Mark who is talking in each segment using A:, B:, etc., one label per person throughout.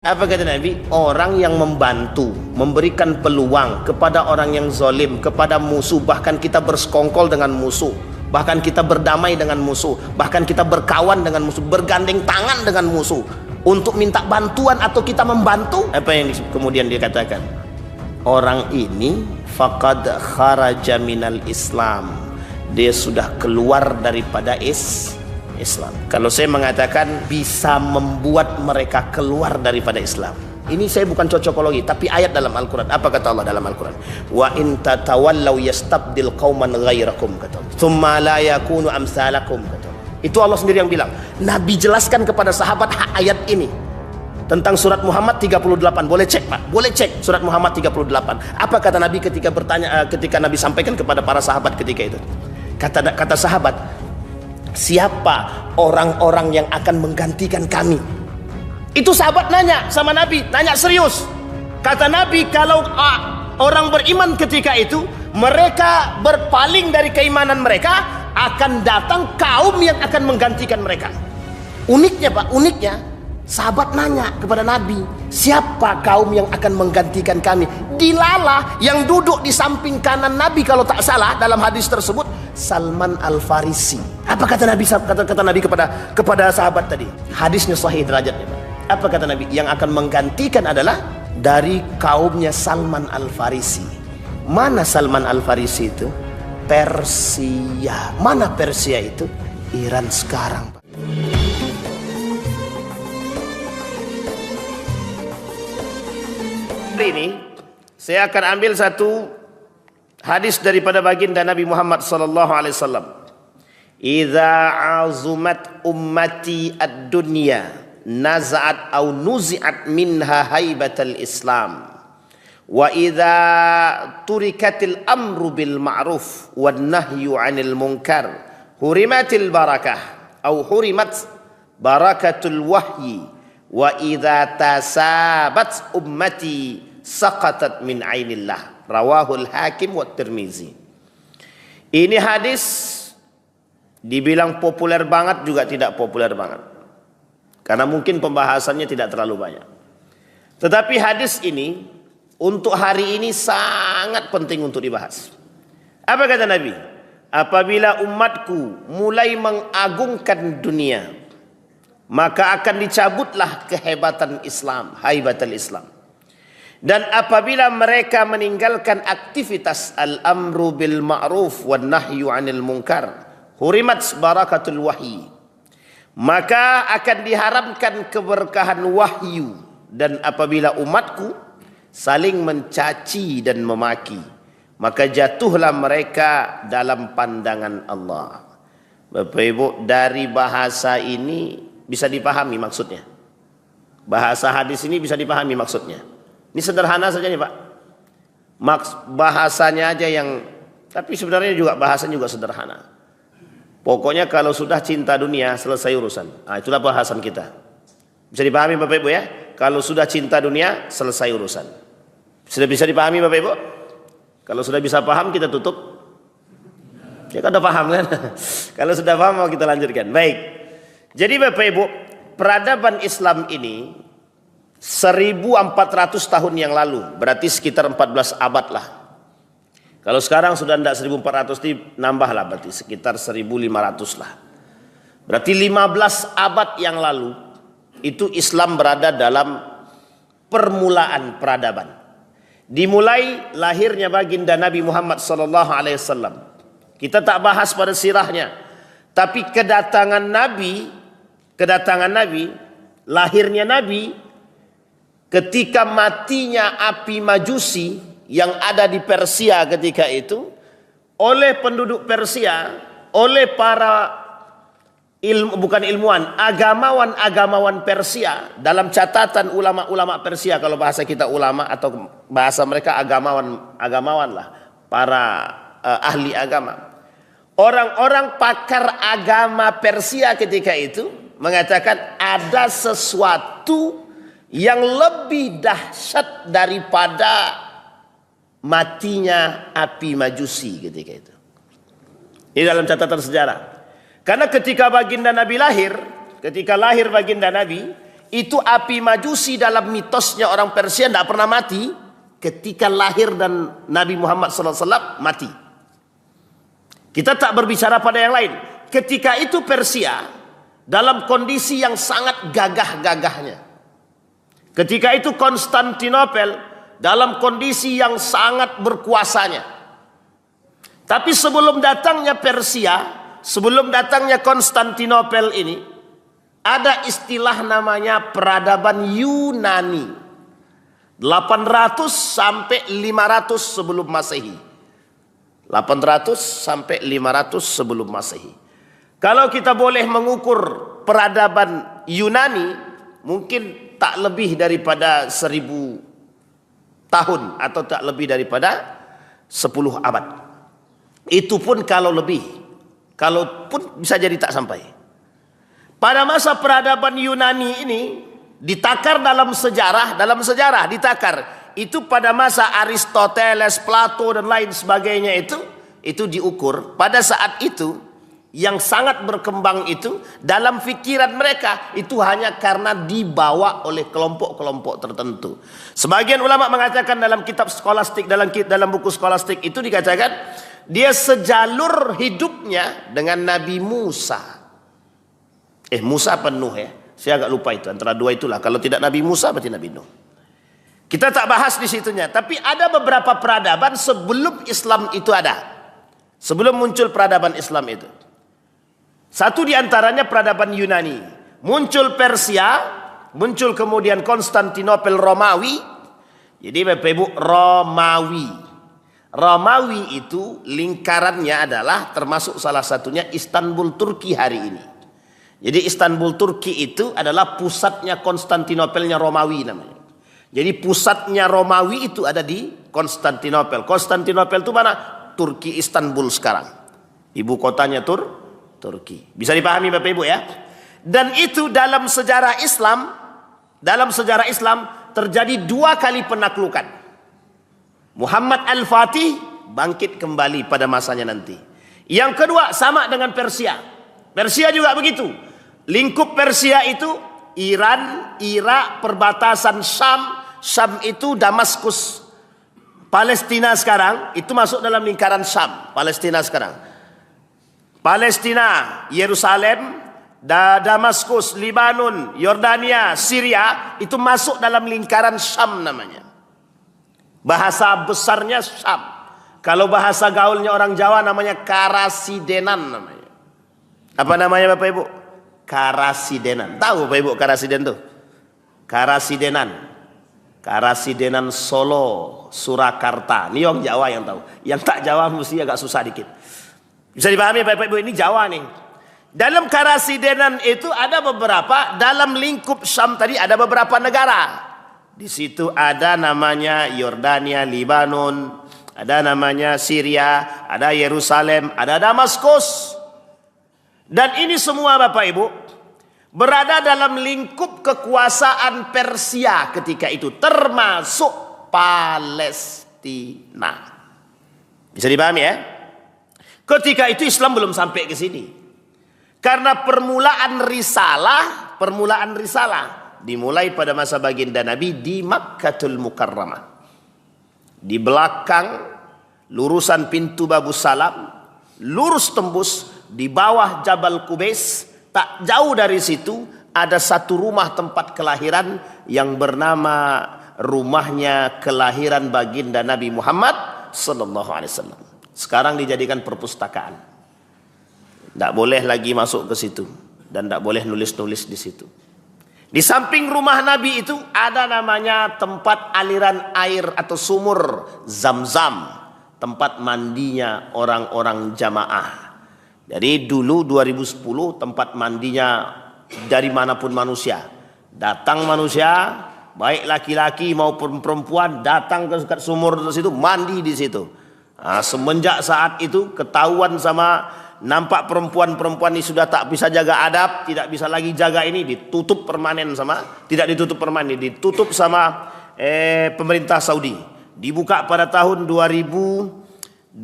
A: Apa kata Nabi? Orang yang membantu, memberikan peluang kepada orang yang zalim, kepada musuh, bahkan kita bersekongkol dengan musuh, bahkan kita berdamai dengan musuh, bahkan kita berkawan dengan musuh, bergandeng tangan dengan musuh untuk minta bantuan atau kita membantu. Apa yang kemudian dia katakan? Orang ini faqad kharaja minal Islam. Dia sudah keluar daripada Islam. Kalau saya mengatakan bisa membuat mereka keluar daripada Islam, ini saya bukan cocokologi, tapi ayat dalam Al-Quran. Apa kata Allah dalam Al-Quran? Wa in tatawallaw yastabdil qauman ghairakum, kata Allah. Tsumma la yakunu amsalakum, kata Allah. Itu Allah sendiri yang bilang. Nabi jelaskan kepada sahabat ayat ini tentang surat Muhammad 38. Boleh cek, Pak, boleh cek surat Muhammad 38. Apa kata Nabi ketika bertanya, ketika Nabi sampaikan kepada para sahabat ketika itu? Kata sahabat, siapa orang-orang yang akan menggantikan kami? Itu sahabat nanya sama Nabi, nanya serius. Kata Nabi, kalau orang beriman ketika itu mereka berpaling dari keimanan mereka, akan datang kaum yang akan menggantikan mereka. Uniknya, Pak, uniknya sahabat nanya kepada Nabi, siapa kaum yang akan menggantikan kami? Dilala yang duduk di samping kanan Nabi, kalau tak salah dalam hadis tersebut, Salman Al-Farisi. Apa kata Nabi? Kata Nabi kepada sahabat tadi. Hadisnya sahih derajatnya, Pak. Apa kata Nabi? Yang akan menggantikan adalah dari kaumnya Salman Al-Farisi. Mana Salman Al-Farisi itu? Persia. Mana Persia itu? Iran sekarang, Pak. Hari ini saya akan ambil satu hadis daripada baginda Nabi Muhammad sallallahu alaihi wasallam. Idza azumat ummati ad-dunya naza'at aw nuzi'at minha haibatal Islam. Wa idza turikatil amru bil ma'ruf wan nahyu 'anil munkar hurimatil barakah aw hurimat barakatul wahyi. Wa idza tasabat ummati saqatat min ainillah. Rawahul Hakim wa Tirmizi. Ini hadis dibilang populer banget juga tidak populer banget, karena mungkin pembahasannya tidak terlalu banyak. Tetapi hadis ini untuk hari ini sangat penting untuk dibahas. Apa kata Nabi? Apabila umatku mulai mengagungkan dunia, maka akan dicabutlah kehebatan Islam, haibatul Islam. Dan apabila mereka meninggalkan aktivitas al-amru bil ma'ruf wan nahyu 'anil munkar, hurimat barakatul wahyi, maka akan diharamkan keberkahan wahyu. Dan apabila umatku saling mencaci dan memaki, maka jatuhlah mereka dalam pandangan Allah. Bapak Ibu, dari bahasa ini bisa dipahami maksudnya. Bahasa hadis ini bisa dipahami maksudnya. Ini sederhana saja nih, Pak. Bahasanya aja yang, tapi sebenarnya juga bahasanya juga sederhana. Pokoknya kalau sudah cinta dunia, selesai urusan. Nah, itulah bahasan kita. Bisa dipahami Bapak Ibu ya? Kalau sudah cinta dunia, selesai urusan. Sudah bisa dipahami Bapak Ibu? Kalau sudah bisa paham, kita tutup. Ya kan udah paham kan? Kalau sudah paham, mau kita lanjutkan. Baik. Jadi Bapak Ibu, peradaban Islam ini 1400 tahun yang lalu, berarti sekitar 14 abad lah. Kalau sekarang sudah tidak 1400, nambah lah, berarti sekitar 1500 lah. Berarti 15 abad yang lalu itu Islam berada dalam permulaan peradaban. Dimulai lahirnya baginda Nabi Muhammad SAW. Kita tak bahas pada sirahnya, tapi kedatangan Nabi, lahirnya Nabi, ketika matinya api Majusi yang ada di Persia ketika itu, oleh penduduk Persia, oleh para agamawan Persia, dalam catatan ulama-ulama Persia, kalau bahasa kita ulama atau bahasa mereka agamawan lah, para ahli agama. Orang-orang pakar agama Persia ketika itu mengatakan ada sesuatu yang lebih dahsyat daripada matinya api Majusi ketika itu. Ini dalam catatan sejarah. Karena ketika baginda Nabi lahir, ketika lahir baginda Nabi, itu api majusi dalam mitosnya orang Persia tidak pernah mati. Ketika lahir dan Nabi Muhammad SAW mati. Kita tak berbicara pada yang lain. Ketika itu Persia dalam kondisi yang sangat gagah-gagahnya. Ketika itu Konstantinopel dalam kondisi yang sangat berkuasanya. Tapi sebelum datangnya Persia, sebelum datangnya Konstantinopel ini, ada istilah namanya peradaban Yunani. 800 sampai 500 sebelum Masehi. 800 sampai 500 sebelum Masehi. Kalau kita boleh mengukur peradaban Yunani, mungkin tak lebih daripada 1000 tahun atau tak lebih daripada 10 abad. Itu pun kalau lebih. Kalaupun bisa jadi tak sampai. Pada masa peradaban Yunani ini ditakar dalam sejarah ditakar. Itu pada masa Aristoteles, Plato dan lain sebagainya itu diukur. Pada saat itu yang sangat berkembang itu dalam pikiran mereka itu hanya karena dibawa oleh kelompok-kelompok tertentu. Sebagian ulama mengatakan dalam kitab skolastik, dalam buku skolastik itu dikatakan dia sejalur hidupnya dengan Nabi Musa. Musa apa Nuh ya? Saya agak lupa itu, antara dua itulah. Kalau tidak Nabi Musa berarti Nabi Nuh. Kita tak bahas di situnya, tapi ada beberapa peradaban sebelum Islam itu ada. Sebelum muncul peradaban Islam itu. Satu di antaranya peradaban Yunani. Muncul Persia, muncul kemudian Konstantinopel Romawi. Jadi Bapak Ibu, Romawi. Romawi itu lingkarannya adalah termasuk salah satunya Istanbul Turki hari ini. Jadi Istanbul Turki itu adalah pusatnya Konstantinopelnya Romawi namanya. Jadi pusatnya Romawi itu ada di Konstantinopel. Konstantinopel itu mana? Turki, Istanbul sekarang. Ibu kotanya Turki. Bisa dipahami Bapak Ibu ya? Dan itu dalam sejarah Islam terjadi 2 kali penaklukan. Muhammad Al-Fatih bangkit kembali pada masanya nanti. Yang kedua sama dengan Persia. Persia juga begitu. Lingkup Persia itu Iran, Irak, perbatasan Syam. Syam itu Damaskus. Palestina sekarang itu masuk dalam lingkaran Syam. Palestina sekarang. Palestina, Yerusalem, Damaskus, Libanon, Yordania, Syria itu masuk dalam lingkaran Syam namanya. Bahasa besarnya Syam. Kalau bahasa gaulnya orang Jawa namanya Karasidenan namanya. Apa namanya Bapak Ibu? Karasidenan. Tahu Bapak Ibu Karasiden tuh? Karasidenan Solo, Surakarta. Ini orang Jawa yang tahu. Yang tak Jawa mesti agak susah dikit. Bisa dipahami Bapak Ibu, ini Jawa nih. Dalam Karasidenan itu ada beberapa, dalam lingkup Syam tadi ada beberapa negara. Di situ ada namanya Yordania, Libanon, ada namanya Syria, ada Yerusalem, ada Damaskus. Dan ini semua Bapak Ibu berada dalam lingkup kekuasaan Persia ketika itu, termasuk Palestina. Bisa dipahami ya? Ketika itu Islam belum sampai ke sini. Karena permulaan risalah dimulai pada masa baginda Nabi di Makkatul Mukarramah. Di belakang lurusan pintu Babu Salam, lurus tembus di bawah Jabal Qubais, tak jauh dari situ ada satu rumah tempat kelahiran yang bernama rumahnya kelahiran baginda Nabi Muhammad sallallahu alaihi wasallam. Sekarang dijadikan perpustakaan. Tidak boleh lagi masuk ke situ dan tidak boleh nulis-nulis di situ. Di samping rumah Nabi itu ada namanya tempat aliran air atau sumur Zam-Zam, tempat mandinya orang-orang jamaah. Jadi dulu 2010 tempat mandinya dari manapun manusia. Datang manusia, baik laki-laki maupun perempuan, datang ke sumur di situ, mandi di situ. Nah, semenjak saat itu ketahuan sama nampak perempuan-perempuan ini sudah tak bisa jaga adab, tidak bisa lagi jaga ini, ditutup permanen ditutup sama pemerintah Saudi. Dibuka pada tahun 2022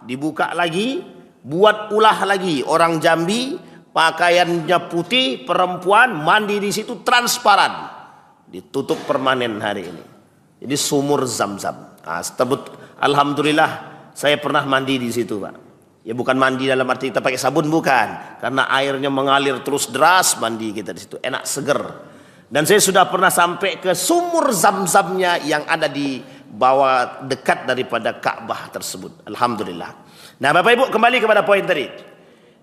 A: dibuka lagi, buat ulah lagi orang Jambi, pakaiannya putih, perempuan mandi di situ transparan, ditutup permanen hari ini. Jadi sumur Zam-Zam. Alhamdulillah saya pernah mandi di situ, Pak. Ya bukan mandi dalam arti kita pakai sabun, bukan, karena airnya mengalir terus deras, mandi kita di situ enak, seger. Dan saya sudah pernah sampai ke sumur Zam-Zamnya yang ada di bawah dekat daripada Ka'bah tersebut. Alhamdulillah. Nah, Bapak Ibu, kembali kepada poin tadi.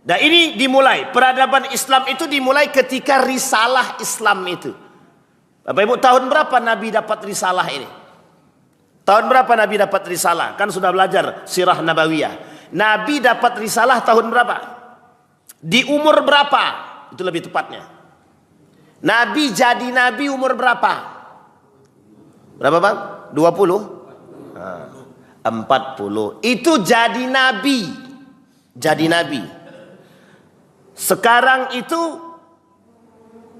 A: Nah, ini dimulai, peradaban Islam itu dimulai ketika risalah Islam itu. Bapak Ibu, tahun berapa Nabi dapat risalah ini? Tahun berapa Nabi dapat risalah? Kan sudah belajar sirah nabawiyah. Nabi dapat risalah tahun berapa? Di umur berapa? Itu lebih tepatnya. Nabi jadi Nabi umur berapa? Berapa, Bang? 20? 40. Itu jadi Nabi. Jadi Nabi. Sekarang itu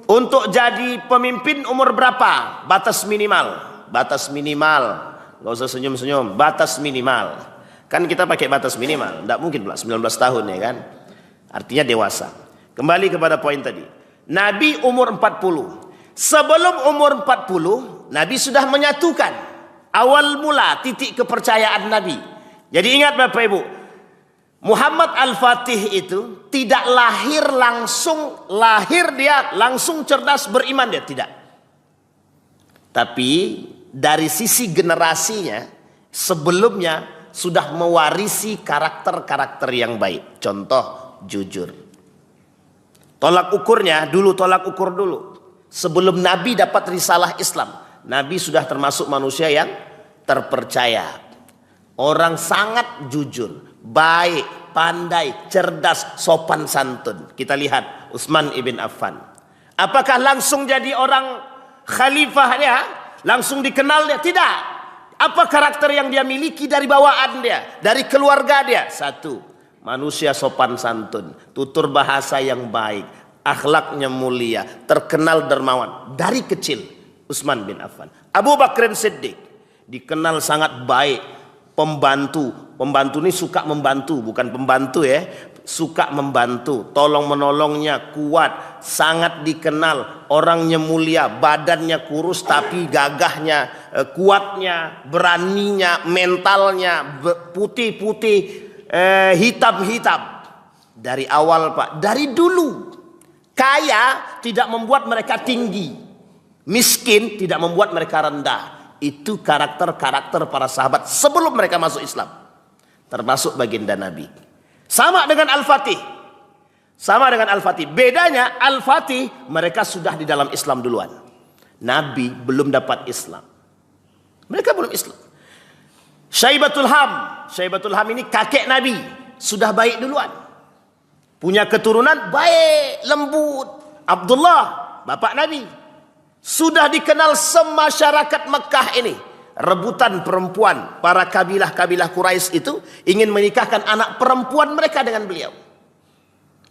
A: untuk jadi pemimpin umur berapa? Batas minimal. Batas minimal. Gak usah senyum-senyum. Batas minimal. Kan kita pakai batas minimal. Tidak mungkin pula 19 tahun, ya kan? Artinya dewasa. Kembali kepada poin tadi. Nabi umur 40. Sebelum umur 40, Nabi sudah menyatukan awal mula titik kepercayaan Nabi. Jadi ingat Bapak Ibu, Muhammad Al-Fatih itu tidak lahir dia langsung cerdas, beriman dia, tidak. Tapi dari sisi generasinya sebelumnya sudah mewarisi karakter-karakter yang baik. Contoh, jujur. Tolak ukurnya dulu, tolak ukur dulu. Sebelum Nabi dapat risalah Islam, Nabi sudah termasuk manusia yang terpercaya. Orang sangat jujur, baik, pandai, cerdas, sopan santun. Kita lihat Utsman ibn Affan. Apakah langsung jadi orang khalifah dia? Langsung dikenal dia? Tidak. Apa karakter yang dia miliki dari bawaan dia, dari keluarga dia? Satu, manusia sopan santun, tutur bahasa yang baik, akhlaknya mulia, terkenal dermawan. Dari kecil, Utsman bin Affan. Abu Bakar Siddiq dikenal sangat baik, pembantu. Pembantu ini suka membantu, bukan pembantu ya, suka membantu, tolong menolongnya, kuat, sangat dikenal, orangnya mulia, badannya kurus tapi gagahnya, kuatnya, beraninya, mentalnya, putih-putih, hitam-hitam. Dari awal, Pak, dari dulu. Kaya tidak membuat mereka tinggi, miskin tidak membuat mereka rendah. Itu karakter-karakter para sahabat sebelum mereka masuk Islam, termasuk baginda Nabi. Sama dengan Al-Fatih. Sama dengan Al-Fatih. Bedanya Al-Fatih mereka sudah di dalam Islam duluan. Nabi belum dapat Islam. Mereka belum Islam. Syaibatul Ham. Syaibatul Ham ini kakek Nabi. Sudah baik duluan. Punya keturunan baik, lembut. Abdullah, bapak Nabi. Sudah dikenal semasyarakat Mekah ini. Rebutan perempuan, para kabilah-kabilah Quraisy itu ingin menikahkan anak perempuan mereka dengan beliau,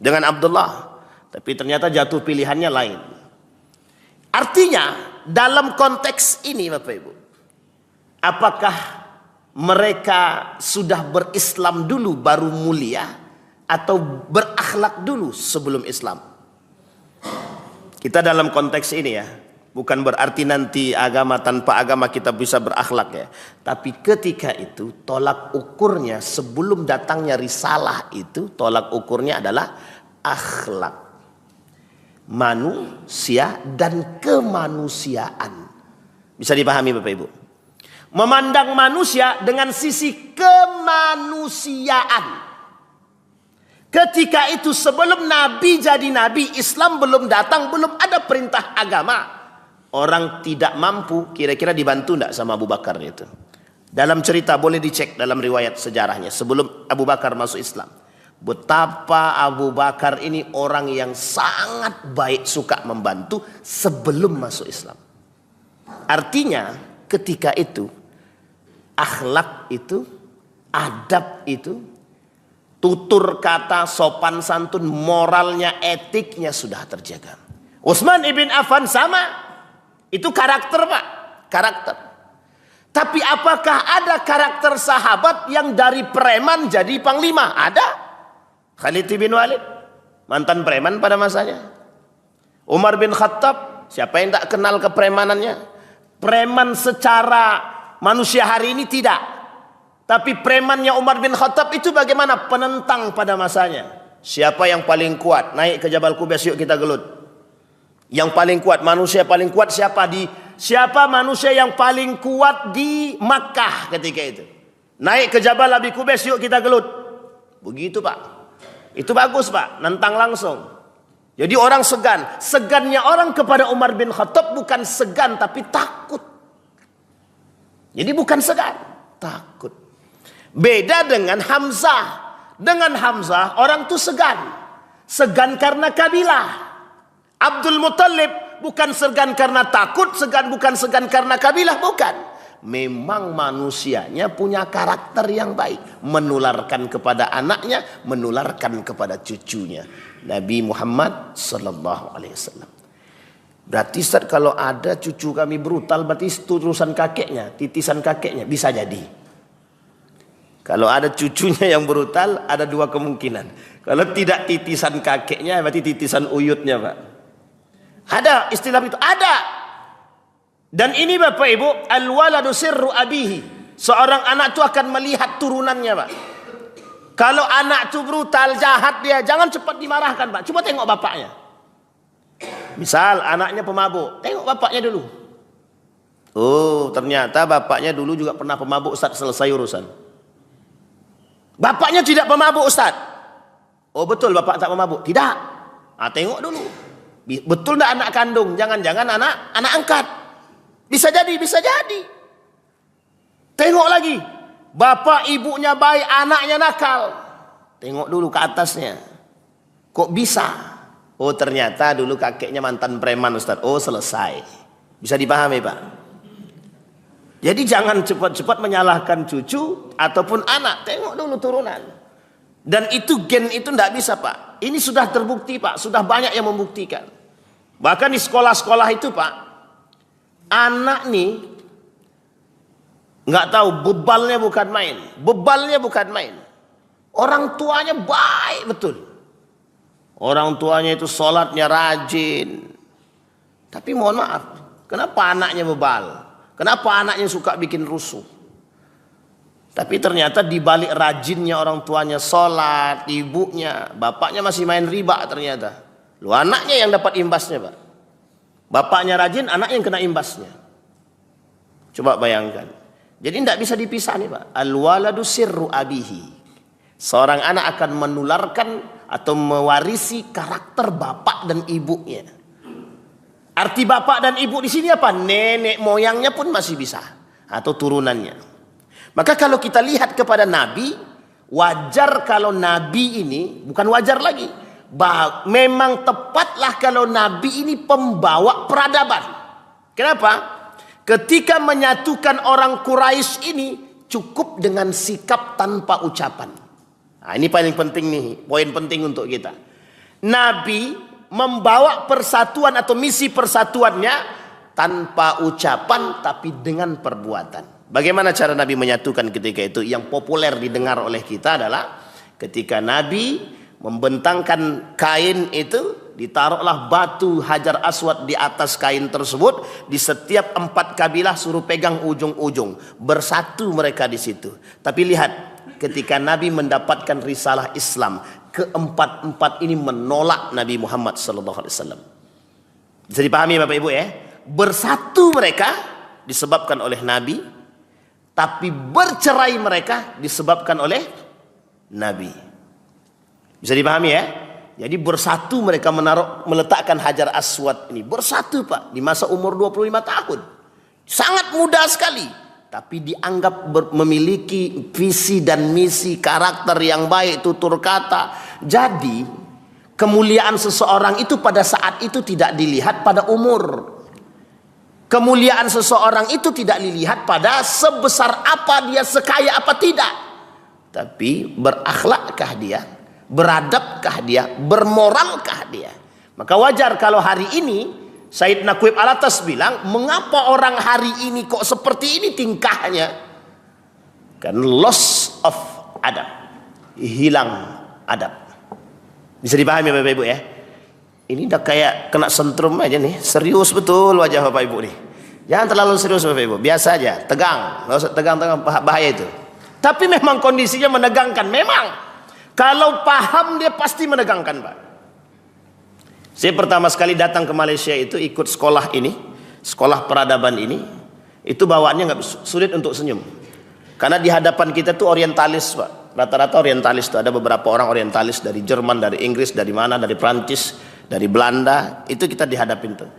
A: dengan Abdullah. Tapi ternyata jatuh pilihannya lain. Artinya dalam konteks ini Bapak Ibu, apakah mereka sudah berislam dulu baru mulia, atau berakhlak dulu sebelum Islam? Kita dalam konteks ini ya, bukan berarti nanti agama tanpa agama kita bisa berakhlak ya. Tapi ketika itu tolak ukurnya sebelum datangnya risalah itu, tolak ukurnya adalah akhlak. Manusia dan kemanusiaan. Bisa dipahami Bapak Ibu? Memandang manusia dengan sisi kemanusiaan. Ketika itu sebelum Nabi jadi Nabi, Islam belum datang, belum ada perintah agama. Orang tidak mampu, kira-kira dibantu enggak sama Abu Bakar itu? Dalam cerita boleh dicek dalam riwayat sejarahnya sebelum Abu Bakar masuk Islam. Betapa Abu Bakar ini orang yang sangat baik, suka membantu sebelum masuk Islam. Artinya ketika itu akhlak itu, adab itu, tutur kata, sopan santun, moralnya, etiknya sudah terjaga. Utsman ibn Affan sama. Itu karakter Pak, karakter. Tapi apakah ada karakter sahabat yang dari preman jadi panglima? Ada. Khalid bin Walid mantan preman pada masanya. Umar bin Khattab, siapa yang tak kenal kepremanannya? Preman secara manusia hari ini tidak, tapi premannya Umar bin Khattab itu bagaimana? Penentang pada masanya. Siapa yang paling kuat? Naik ke Jabal Qubais, yuk kita gelut. Yang paling kuat, manusia paling kuat siapa manusia yang paling kuat di Makkah ketika itu? Naik ke Jabal Abi Qubais, yuk kita gelut. Begitu Pak. Itu bagus Pak, nentang langsung. Jadi orang segan. Segannya orang kepada Umar bin Khattab bukan segan tapi takut. Jadi bukan segan, takut. Beda dengan Hamzah. Dengan Hamzah orang tuh segan. Segan karena kabilah. Abdul Muttalib bukan segan karena takut, bukan segan karena kabilah, bukan. Memang manusianya punya karakter yang baik, menularkan kepada anaknya, menularkan kepada cucunya. Nabi Muhammad sallallahu alaihi wasallam. Berarti Ustaz, kalau ada cucu kami brutal, berarti itu urusan kakeknya, titisan kakeknya, bisa jadi. Kalau ada cucunya yang brutal, ada dua kemungkinan. Kalau tidak titisan kakeknya, berarti titisan uyutnya Pak. Ada istilah itu, ada. Dan ini Bapak Ibu, al-waladu sirru abihi. Seorang anak itu akan melihat turunannya Pak. Kalau anak itu brutal, jahat dia, jangan cepat dimarahkan Pak. Coba tengok bapaknya. Misal anaknya pemabuk, tengok bapaknya dulu. Oh, ternyata bapaknya dulu juga pernah pemabuk Ustaz, selesai urusan. Bapaknya tidak pemabuk Ustaz. Oh betul bapak tak pemabuk? Tidak. Tengok dulu. Betul tidak anak kandung? Jangan-jangan anak angkat. Bisa jadi. Tengok lagi. Bapak ibunya baik, anaknya nakal. Tengok dulu ke atasnya. Kok bisa? Oh ternyata dulu kakeknya mantan preman Ustaz. Oh selesai. Bisa dipahami Pak? Jadi jangan cepat-cepat menyalahkan cucu ataupun anak. Tengok dulu turunan. Dan itu gen itu tidak bisa Pak. Ini sudah terbukti Pak. Sudah banyak yang membuktikan. Bahkan di sekolah-sekolah itu Pak. Anak nih nggak tahu, bebalnya bukan main. Orang tuanya baik betul. Orang tuanya itu sholatnya rajin. Tapi mohon maaf, kenapa anaknya bebal? Kenapa anaknya suka bikin rusuh? Tapi ternyata di balik rajinnya orang tuanya sholat, ibunya, bapaknya masih main riba ternyata. Lu anaknya yang dapat imbasnya Pak. Bapaknya rajin, anak yang kena imbasnya. Coba bayangkan. Jadi tidak bisa dipisah nih Pak. Al-waladu sirru abihi. Seorang anak akan menularkan atau mewarisi karakter bapak dan ibunya. Arti bapak dan ibu di sini apa? Nenek moyangnya pun masih bisa. Atau turunannya. Maka kalau kita lihat kepada Nabi, wajar kalau Nabi ini, bukan wajar lagi. Memang tepatlah kalau Nabi ini pembawa peradaban. Kenapa? Ketika menyatukan orang Quraisy ini cukup dengan sikap tanpa ucapan. Nah, ini paling penting nih, poin penting untuk kita. Nabi membawa persatuan atau misi persatuannya tanpa ucapan tapi dengan perbuatan. Bagaimana cara Nabi menyatukan ketika itu? Yang populer didengar oleh kita adalah ketika Nabi membentangkan kain itu, ditaruhlah batu Hajar Aswad di atas kain tersebut. Di setiap 4 kabilah suruh pegang ujung-ujung, bersatu mereka di situ. Tapi lihat, ketika Nabi mendapatkan risalah Islam, keempat-empat ini menolak Nabi Muhammad SAW. Bisa dipahami Bapak Ibu ya? Bersatu mereka disebabkan oleh Nabi, tapi bercerai mereka disebabkan oleh Nabi. Bisa dipahami ya? Jadi bersatu mereka meletakkan Hajar Aswad ini. Bersatu Pak, di masa umur 25 tahun. Sangat muda sekali. Tapi dianggap memiliki visi dan misi, karakter yang baik, tutur kata. Jadi kemuliaan seseorang itu pada saat itu tidak dilihat pada umur. Kemuliaan seseorang itu tidak dilihat pada sebesar apa dia, sekaya apa tidak. Tapi berakhlakkah dia? Beradabkah dia? Bermoralkah dia? Maka wajar kalau hari ini Sayyidina Quib Alatas bilang, mengapa orang hari ini kok seperti ini tingkahnya? Kan loss of adab, hilang adab. Bisa dipahami Bapak Ibu ya? Ini udah kayak kena sentrum aja nih. Serius betul wajah Bapak Ibu nih. Jangan terlalu serius Bapak Ibu. Biasa aja. Tegang. Nggak usah tegang-tegang. Bahaya itu. Tapi memang kondisinya menegangkan. Memang. Kalau paham dia pasti menegangkan Pak. Saya pertama sekali datang ke Malaysia itu ikut sekolah ini. Sekolah peradaban ini. Itu bawaannya nggak sulit untuk senyum. Karena di hadapan kita tuh orientalis Pak. Rata-rata orientalis tuh. Ada beberapa orang orientalis dari Jerman, dari Inggris, dari mana, dari Prancis, dari Belanda. Itu kita dihadapin tuh.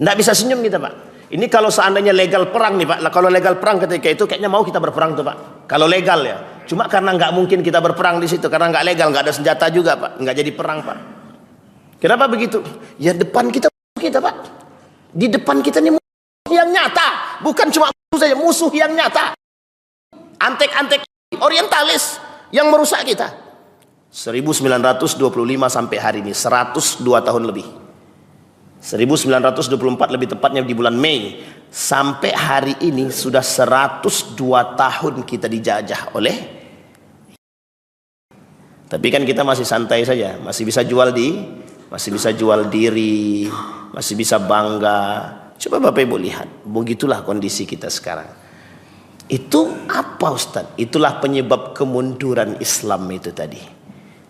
A: Nggak bisa senyum kita Pak. Ini kalau seandainya legal perang nih Pak. Kalau legal perang ketika itu kayaknya mau kita berperang tuh Pak. Kalau legal ya. Cuma karena nggak mungkin kita berperang di situ. Karena nggak legal, nggak ada senjata juga Pak. Nggak jadi perang Pak. Kenapa begitu? Ya depan kita Pak. Di depan kita nih musuh yang nyata. Bukan cuma musuh saja, musuh yang nyata. Antek-antek orientalis yang merusak kita. 1925 sampai hari ini 102 tahun lebih. 1924 lebih tepatnya di bulan Mei. Sampai hari ini sudah 102 tahun kita dijajah oleh. Tapi kan kita masih santai saja, masih bisa jual diri, masih bisa bangga. Coba Bapak Ibu lihat, begitulah kondisi kita sekarang. Itu apa Ustaz? Itulah penyebab kemunduran Islam itu tadi.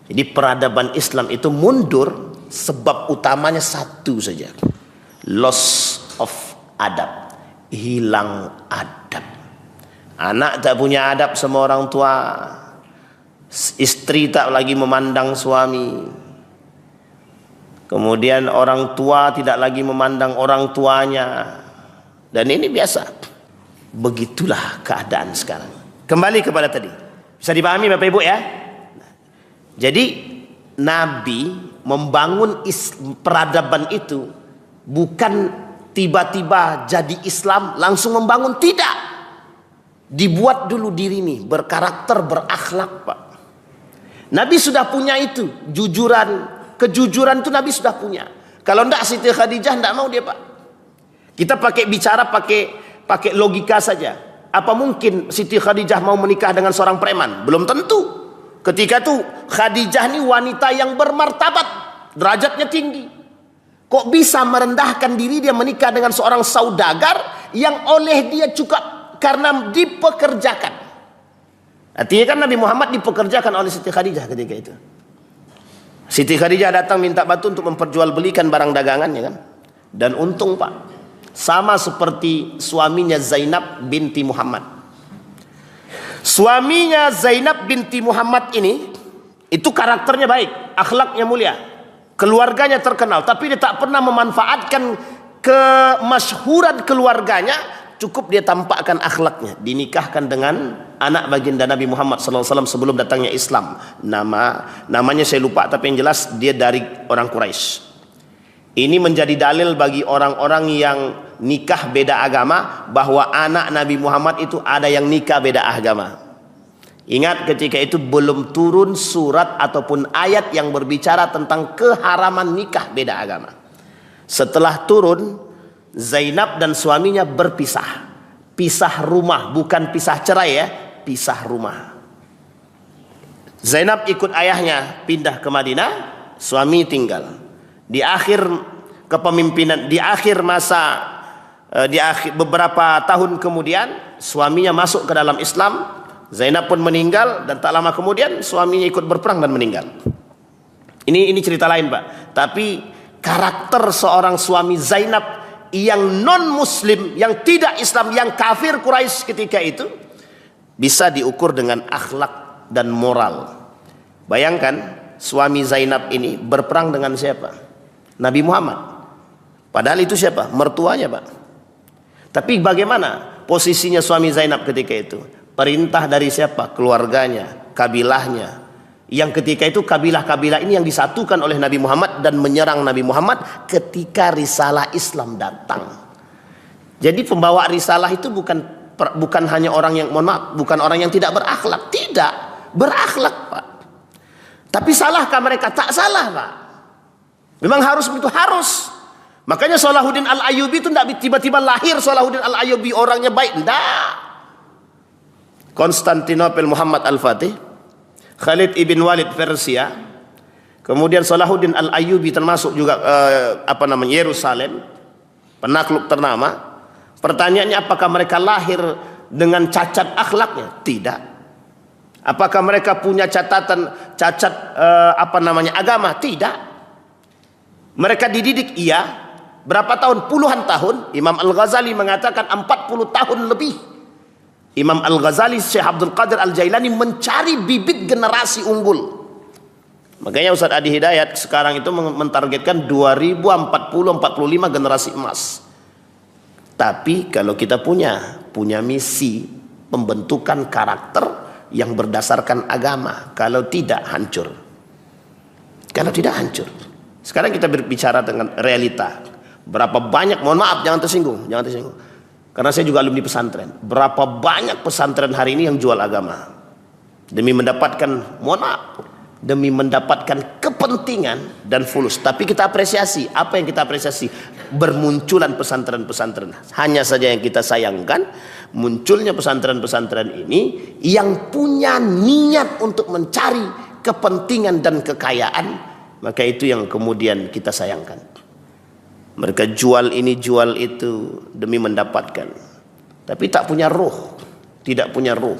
A: Jadi peradaban Islam itu mundur, sebab utamanya satu saja. Loss of adab. Hilang adab. Anak tak punya adab sama orang tua. Istri tak lagi memandang suami. Kemudian orang tua tidak lagi memandang orang tuanya. Dan ini biasa. Begitulah keadaan sekarang. Kembali kepada tadi. Bisa dipahami Bapak Ibu ya? Jadi Nabi membangun peradaban itu bukan tiba-tiba jadi Islam langsung membangun. Tidak. Dibuat dulu diri ini berkarakter, berakhlak Pak. Nabi sudah punya itu. Kejujuran itu Nabi sudah punya. Kalau enggak Siti Khadijah enggak mau dia Pak. Kita bicara pakai logika saja. Apa mungkin Siti Khadijah mau menikah dengan seorang preman? Belum tentu. Ketika itu Khadijah ini wanita yang bermartabat, derajatnya tinggi. Kok bisa merendahkan diri dia menikah dengan seorang saudagar yang oleh dia cukup karena dipekerjakan. Artinya kan Nabi Muhammad dipekerjakan oleh Siti Khadijah ketika itu. Siti Khadijah datang minta bantu untuk memperjualbelikan barang dagangannya kan. Dan untung Pak. Sama seperti suaminya Zainab binti Muhammad. Suaminya Zainab binti Muhammad ini itu karakternya baik, akhlaknya mulia, keluarganya terkenal, tapi dia tak pernah memanfaatkan kemasyhuran keluarganya. Cukup dia tampakkan akhlaknya. Dinikahkan dengan anak baginda Nabi Muhammad SAW sebelum datangnya Islam. Namanya saya lupa, tapi yang jelas dia dari orang Quraisy. Ini menjadi dalil bagi orang-orang yang nikah beda agama bahwa anak Nabi Muhammad itu ada yang nikah beda agama. Ingat ketika itu belum turun surat ataupun ayat yang berbicara tentang keharaman nikah beda agama. Setelah turun, Zainab dan suaminya berpisah. Pisah rumah, bukan pisah cerai ya, pisah rumah. Zainab ikut ayahnya pindah ke Madinah, suami tinggal. Di akhir kepemimpinan, di akhir masa, beberapa tahun kemudian suaminya masuk ke dalam Islam. Zainab pun meninggal dan tak lama kemudian suaminya ikut berperang dan meninggal. Ini cerita lain Pak. Tapi karakter seorang suami Zainab yang non muslim, yang tidak Islam, yang kafir Quraisy ketika itu bisa diukur dengan akhlak dan moral. Bayangkan suami Zainab ini berperang dengan siapa? Nabi Muhammad. Padahal itu siapa? Mertuanya Pak. Tapi bagaimana posisinya suami Zainab ketika itu? Perintah dari siapa? Keluarganya, kabilahnya. Yang ketika itu kabilah-kabilah ini yang disatukan oleh Nabi Muhammad dan menyerang Nabi Muhammad ketika risalah Islam datang. Jadi pembawa risalah itu bukan hanya orang yang, mohon maaf, bukan orang yang tidak berakhlak. Tidak, berakhlak Pak. Tapi salahkah mereka? Tak salah Pak. Memang harus begitu, harus. Makanya Salahuddin Al-Ayyubi itu tidak tiba-tiba lahir Salahuddin Al-Ayyubi orangnya baik. Tidak. Konstantinopel Muhammad Al-Fatih, Khalid ibn Walid Persia, Kemudian Salahuddin Al-Ayyubi termasuk juga Yerusalem, penakluk ternama. Pertanyaannya, apakah mereka lahir dengan cacat akhlaknya? Tidak. Apakah mereka punya cacat agama? Tidak. Mereka dididik, iya. Berapa tahun? Puluhan tahun. Imam Al-Ghazali mengatakan 40 tahun lebih. Imam Al-Ghazali, Syekh Abdul Qadir Al-Jailani mencari bibit generasi unggul. Makanya Ustaz Adi Hidayat sekarang itu mentargetkan 2040-45 generasi emas. Tapi kalau kita punya misi pembentukan karakter yang berdasarkan agama, kalau tidak hancur. Kalau tidak hancur. Sekarang kita berbicara dengan realita. Berapa banyak, mohon maaf jangan tersinggung. Karena saya juga alumni pesantren. Berapa banyak pesantren hari ini yang jual agama. Demi mendapatkan, mohon maaf, demi mendapatkan kepentingan dan fulus. Tapi kita apresiasi. Apa yang kita apresiasi? Bermunculan pesantren-pesantren. Hanya saja yang kita sayangkan, munculnya pesantren-pesantren ini yang punya niat untuk mencari kepentingan dan kekayaan. Maka itu yang kemudian kita sayangkan. Mereka jual ini, jual itu demi mendapatkan. Tapi tak punya ruh. Tidak punya ruh.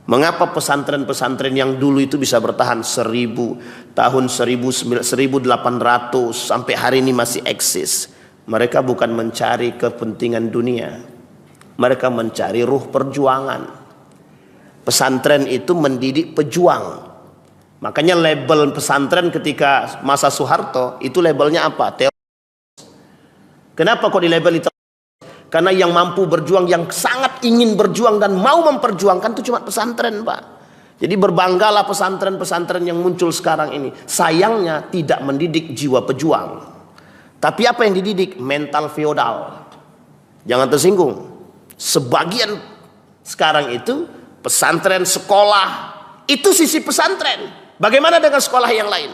A: Mengapa pesantren-pesantren yang dulu itu bisa bertahan tahun 1800 sampai hari ini masih eksis? Mereka bukan mencari kepentingan dunia. Mereka mencari ruh perjuangan. Pesantren itu mendidik pejuang. Makanya label pesantren ketika masa Soeharto itu labelnya apa? Kenapa kok di label itu? Karena yang mampu berjuang, yang sangat ingin berjuang dan mau memperjuangkan itu cuma pesantren, Pak. Jadi berbanggalah pesantren-pesantren yang muncul sekarang ini. Sayangnya tidak mendidik jiwa pejuang. Tapi apa yang dididik? Mental feodal. Jangan tersinggung. Sebagian sekarang itu pesantren, sekolah, itu sisi pesantren. Bagaimana dengan sekolah yang lain?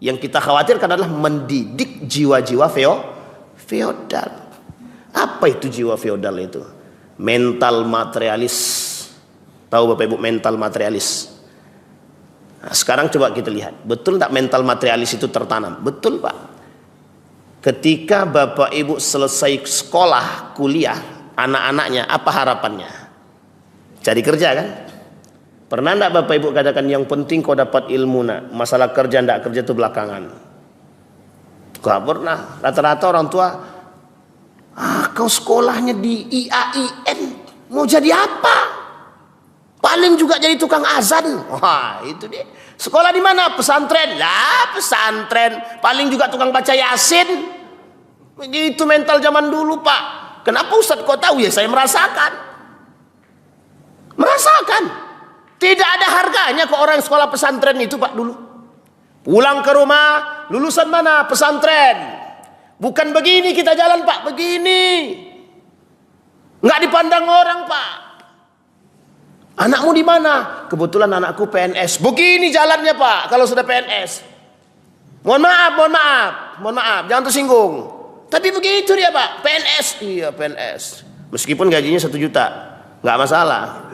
A: Yang kita khawatirkan adalah mendidik jiwa-jiwa feodal. Apa itu jiwa feodal itu? Mental materialis. Tahu Bapak Ibu mental materialis? Nah, sekarang coba kita lihat. Betul tak mental materialis itu tertanam? Betul Pak. Ketika Bapak Ibu selesai sekolah, kuliah, anak-anaknya apa harapannya? Cari kerja kan? Pernah enggak Bapak Ibu katakan yang penting kau dapat ilmu nak, masalah kerja enggak kerja itu belakangan? Gak pernah. Rata-rata orang tua, kau sekolahnya di IAIN, mau jadi apa? Paling juga jadi tukang azan. Wah, itu dia. Sekolah di mana? Pesantren. Lah, pesantren. Paling juga tukang baca Yasin. Begitu mental zaman dulu, Pak. Kenapa Ustaz kau tahu? Ya saya merasakan. Tidak ada harganya ke orang sekolah pesantren itu, Pak, dulu. Pulang ke rumah, lulusan mana? Pesantren. Bukan begini kita jalan Pak, begini. Nggak dipandang orang Pak. Anakmu di mana? Kebetulan anakku PNS. Begini jalannya Pak, kalau sudah PNS. Mohon maaf, jangan tersinggung. Tapi begitu dia Pak, PNS. Iya PNS. Meskipun gajinya 1 juta, nggak masalah.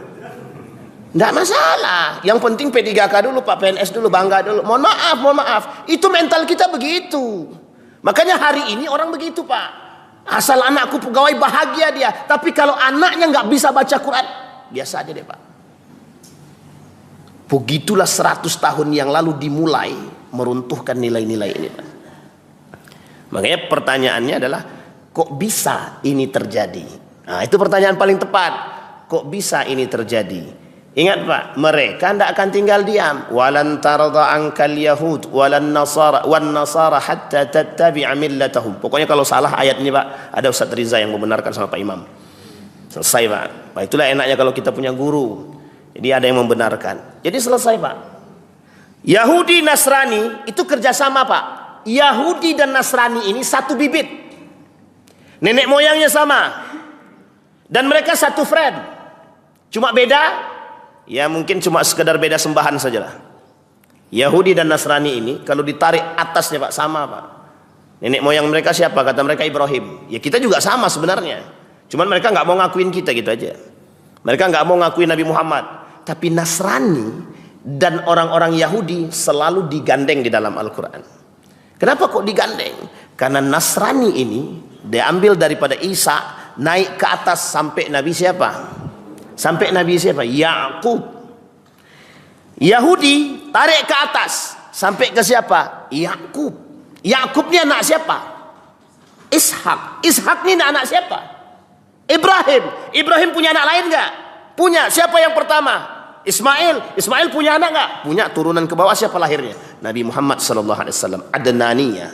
A: Nggak masalah. Yang penting P3K dulu Pak, PNS dulu, bangga dulu. Mohon maaf. Itu mental kita begitu. Makanya hari ini orang begitu Pak. Asal anakku pegawai bahagia dia. Tapi kalau anaknya nggak bisa baca Quran, biasa aja deh Pak. Begitulah 100 tahun yang lalu dimulai meruntuhkan nilai-nilai ini Pak. Makanya pertanyaannya adalah, kok bisa ini terjadi? Nah itu pertanyaan paling tepat. Kok bisa ini terjadi? Ingat Pak, mereka tidak akan tinggal diam. Walan tarda ankal yahud walan nasara wan nasara hatta tattabi'a millatahum. Pokoknya kalau salah ayat ini Pak, ada Ustaz Riza yang membenarkan sama Pak Imam. Selesai Pak. Nah, itulah enaknya kalau kita punya guru. Jadi ada yang membenarkan. Jadi selesai Pak. Yahudi Nasrani itu kerjasama Pak. Yahudi dan Nasrani ini satu bibit. Nenek moyangnya sama. Dan mereka satu friend. Cuma beda. Ya mungkin cuma sekedar beda sembahan sajalah. Yahudi dan Nasrani ini kalau ditarik atasnya Pak sama Pak. Nenek moyang mereka siapa? Kata mereka Ibrahim. Ya kita juga sama sebenarnya. Cuman mereka nggak mau ngakuin kita gitu aja. Mereka nggak mau ngakuin Nabi Muhammad. Tapi Nasrani dan orang-orang Yahudi selalu digandeng di dalam Al-Quran. Kenapa kok digandeng? Karena Nasrani ini diambil daripada Isa, naik ke atas sampai Nabi siapa? Sampai Nabi siapa? Yakub. Yahudi tarik ke atas sampai ke siapa? Yakub. Yakub ini anak siapa? Ishak. Ishak ini anak siapa? Ibrahim. Ibrahim punya anak lain enggak? Punya. Siapa yang pertama? Ismail. Ismail punya anak enggak? Punya. Turunan ke bawah siapa lahirnya? Nabi Muhammad SAW. Adnaniyah.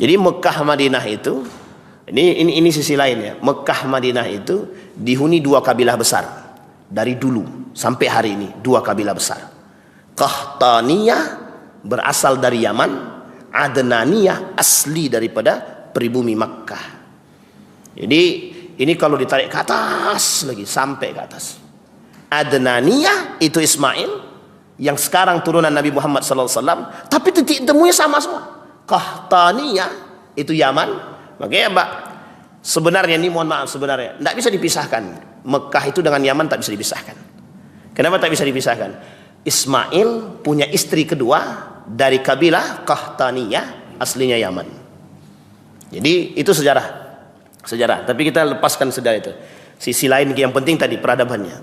A: Jadi Mekah Madinah itu, ini sisi lain ya. Mekah Madinah itu dihuni dua kabilah besar dari dulu sampai hari ini, dua kabilah besar. Qahtaniyah berasal dari Yaman, Adnaniyah asli daripada pribumi Makkah. Jadi ini kalau ditarik ke atas lagi sampai ke atas. Adnaniyah itu Ismail yang sekarang turunan Nabi Muhammad SAW, tapi titik temunya sama semua. Qahtaniyah itu Yaman. Makanya Mbak, sebenarnya ini mohon maaf, sebenarnya tidak bisa dipisahkan. Mekah itu dengan Yaman tak bisa dipisahkan. Kenapa tak bisa dipisahkan? Ismail punya istri kedua dari kabilah Qahtaniyah, aslinya Yaman. Jadi itu sejarah. Tapi kita lepaskan sejarah itu. Sisi lain yang penting tadi peradabannya.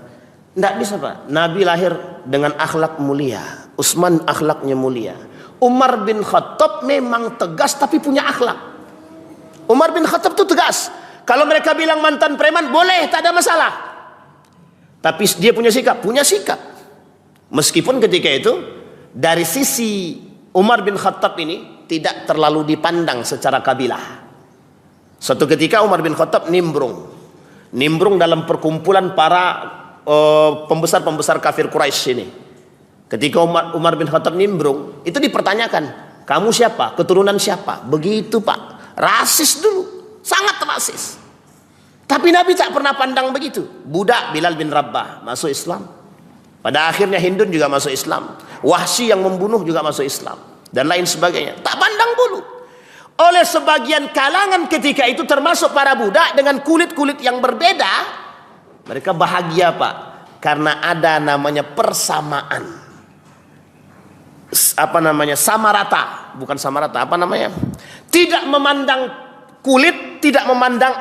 A: Tidak bisa Pak. Nabi lahir dengan akhlak mulia. Utsman akhlaknya mulia. Umar bin Khattab memang tegas tapi punya akhlak. Umar bin Khattab itu tegas. Kalau mereka bilang mantan preman boleh, tak ada masalah. Tapi dia punya sikap. Meskipun ketika itu dari sisi Umar bin Khattab ini tidak terlalu dipandang secara kabilah. Suatu ketika Umar bin Khattab nimbrung dalam perkumpulan para pembesar-pembesar kafir Quraisy ini. Ketika Umar bin Khattab nimbrung, itu dipertanyakan, kamu siapa? Keturunan siapa? Begitu Pak. Rasis dulu, sangat rasis. Tapi Nabi tak pernah pandang begitu. Budak Bilal bin Rabah masuk Islam. Pada akhirnya Hindun juga masuk Islam. Wahsy yang membunuh juga masuk Islam. Dan lain sebagainya. Tak pandang dulu. Oleh sebagian kalangan ketika itu termasuk para budak dengan kulit-kulit yang berbeda. Mereka bahagia Pak. Karena ada namanya persamaan. Sama rata. Bukan sama rata. Tidak memandang kulit. Tidak memandang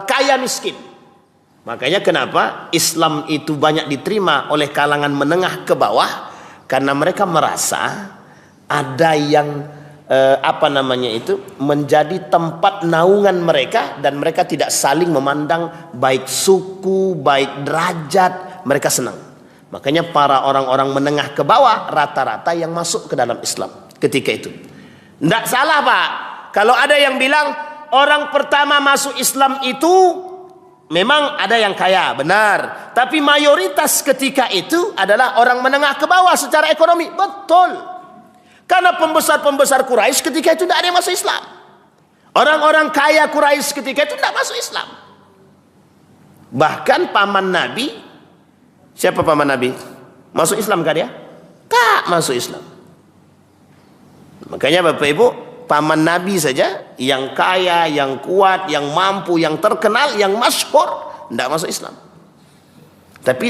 A: kaya miskin. Makanya kenapa Islam itu banyak diterima oleh kalangan menengah ke bawah, karena mereka merasa ada yang menjadi tempat naungan mereka, dan mereka tidak saling memandang baik suku, baik derajat, mereka senang. Makanya para orang-orang menengah ke bawah rata-rata yang masuk ke dalam Islam ketika itu. Tidak salah Pak. Kalau ada yang bilang orang pertama masuk Islam itu memang ada yang kaya, benar. Tapi mayoritas ketika itu adalah orang menengah ke bawah secara ekonomi. Betul. Karena pembesar-pembesar Quraisy ketika itu tidak ada yang masuk Islam. Orang-orang kaya Quraisy ketika itu tidak masuk Islam. Bahkan paman Nabi, siapa paman Nabi? Masuk Islam kan dia? Tak masuk Islam. Makanya Bapak Ibu, paman Nabi saja yang kaya, yang kuat, yang mampu, yang terkenal, yang masyhur tidak masuk Islam. Tapi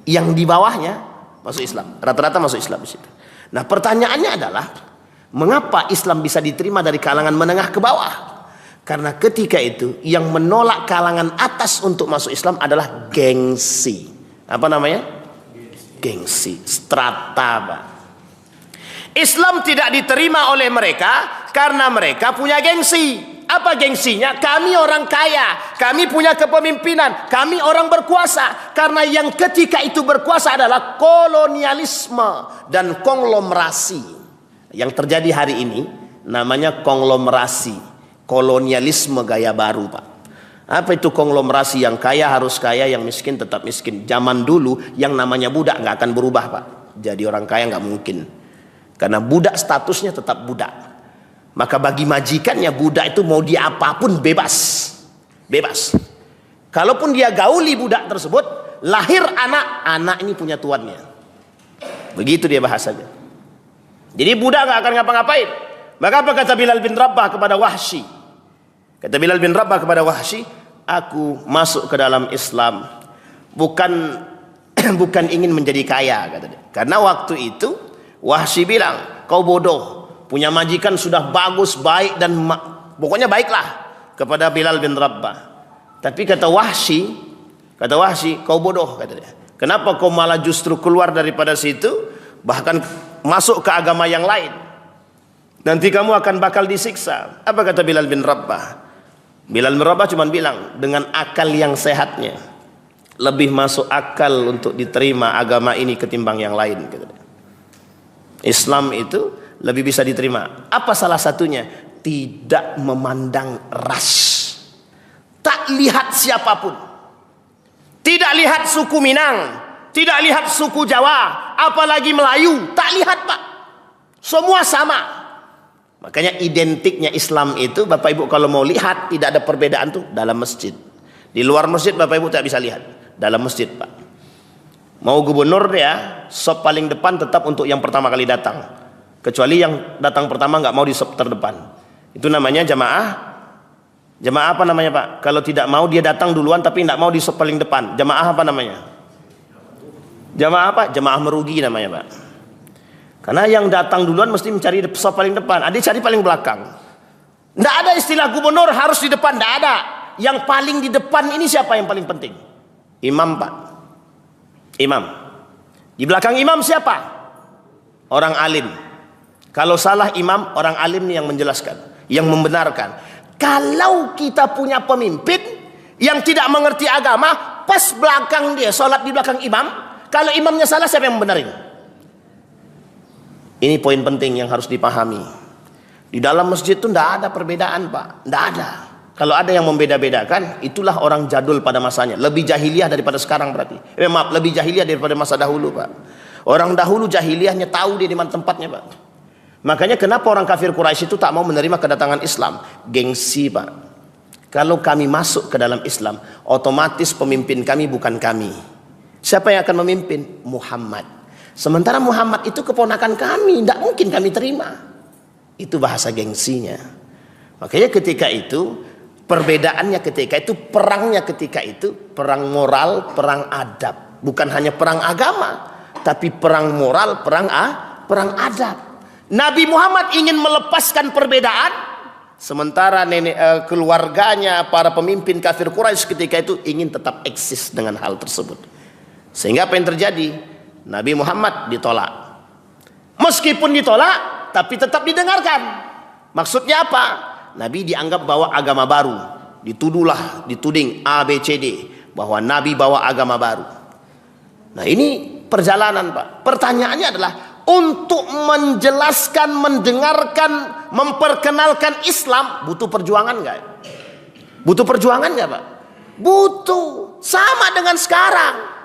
A: yang di bawahnya masuk Islam. Rata-rata masuk Islam di situ. Nah, pertanyaannya adalah mengapa Islam bisa diterima dari kalangan menengah ke bawah? Karena ketika itu yang menolak kalangan atas untuk masuk Islam adalah gengsi. Apa namanya? Gengsi, strata, Pak. Islam tidak diterima oleh mereka karena mereka punya gengsi. Apa gengsinya? Kami orang kaya, kami punya kepemimpinan, kami orang berkuasa. Karena yang ketika itu berkuasa adalah kolonialisme dan konglomerasi. Yang terjadi hari ini namanya konglomerasi, kolonialisme gaya baru, Pak. Apa itu konglomerasi? Yang kaya harus kaya, yang miskin tetap miskin. Zaman dulu yang namanya budak nggak akan berubah, Pak. Jadi orang kaya nggak mungkin. Karena budak statusnya tetap budak. Maka bagi majikannya budak itu mau dia apapun bebas. Bebas. Kalaupun dia gauli budak tersebut, lahir anak ini punya tuannya. Begitu dia bahasanya. Jadi budak gak akan ngapa-ngapain. Maka apa kata Bilal bin Rabah kepada Wahsy? Kata Bilal bin Rabah kepada Wahsy, aku masuk ke dalam Islam bukan bukan ingin menjadi kaya, kata dia. Karena waktu itu Wahsy bilang, kau bodoh, punya majikan sudah bagus, baik, dan pokoknya baiklah kepada Bilal bin Rabah. Tapi kata Wahsy, kau bodoh, kata dia. Kenapa kau malah justru keluar daripada situ, bahkan masuk ke agama yang lain? Nanti kamu akan bakal disiksa. Apa kata Bilal bin Rabah? Bilal bin Rabah cuma bilang, dengan akal yang sehatnya, lebih masuk akal untuk diterima agama ini ketimbang yang lain, kata dia. Islam itu lebih bisa diterima. Apa salah satunya? Tidak memandang ras. Tak lihat siapapun. Tidak lihat suku Minang, tidak lihat suku Jawa, apalagi Melayu. Tak lihat, Pak. Semua sama. Makanya identiknya Islam itu, Bapak Ibu kalau mau lihat, tidak ada perbedaan tuh dalam masjid. Di luar masjid Bapak Ibu tak bisa lihat. Dalam masjid, Pak. Mau gubernur ya, sop paling depan tetap untuk yang pertama kali datang. Kecuali yang datang pertama nggak mau di sop terdepan. Itu namanya jamaah. Jamaah apa namanya, Pak? Kalau tidak mau dia datang duluan tapi nggak mau di sop paling depan. Jamaah apa namanya? Jamaah apa? Jamaah merugi namanya, Pak. Karena yang datang duluan mesti mencari sop paling depan. Ada cari paling belakang. Nggak ada istilah gubernur harus di depan. Nggak ada. Yang paling di depan ini siapa yang paling penting? Imam, Pak. Imam. Di belakang imam siapa? Orang alim. Kalau salah imam, orang alim yang menjelaskan, yang membenarkan. Kalau kita punya pemimpin yang tidak mengerti agama, pas belakang dia, sholat di belakang imam, kalau imamnya salah, siapa yang membenarin? Ini poin penting yang harus dipahami. Di dalam masjid itu tidak ada perbedaan, Pak. Tidak ada. Kalau ada yang membeda-bedakan, itulah orang jadul pada masanya. Lebih jahiliyah daripada sekarang berarti. Maaf, lebih jahiliyah daripada masa dahulu, Pak. Orang dahulu jahiliyahnya tahu dia di mana tempatnya, Pak. Makanya kenapa orang kafir Quraisy itu tak mau menerima kedatangan Islam? Gengsi, Pak. Kalau kami masuk ke dalam Islam, otomatis pemimpin kami bukan kami. Siapa yang akan memimpin? Muhammad. Sementara Muhammad itu keponakan kami, tidak mungkin kami terima. Itu bahasa gengsinya. Makanya ketika itu, perbedaannya ketika itu, perangnya ketika itu, perang moral, perang adab. Bukan hanya perang agama, tapi perang moral, perang adab. Nabi Muhammad ingin melepaskan perbedaan, sementara keluarganya, para pemimpin kafir Quraisy ketika itu ingin tetap eksis dengan hal tersebut. Sehingga apa yang terjadi? Nabi Muhammad ditolak. Meskipun ditolak, tapi tetap didengarkan. Maksudnya apa? Nabi dianggap bawa agama baru. Dituding ABCD bahwa Nabi bawa agama baru. Nah, ini perjalanan, Pak. Pertanyaannya adalah, untuk menjelaskan, mendengarkan, memperkenalkan Islam butuh perjuangan nggak? Butuh perjuangan nggak, Pak? Butuh. Sama dengan sekarang.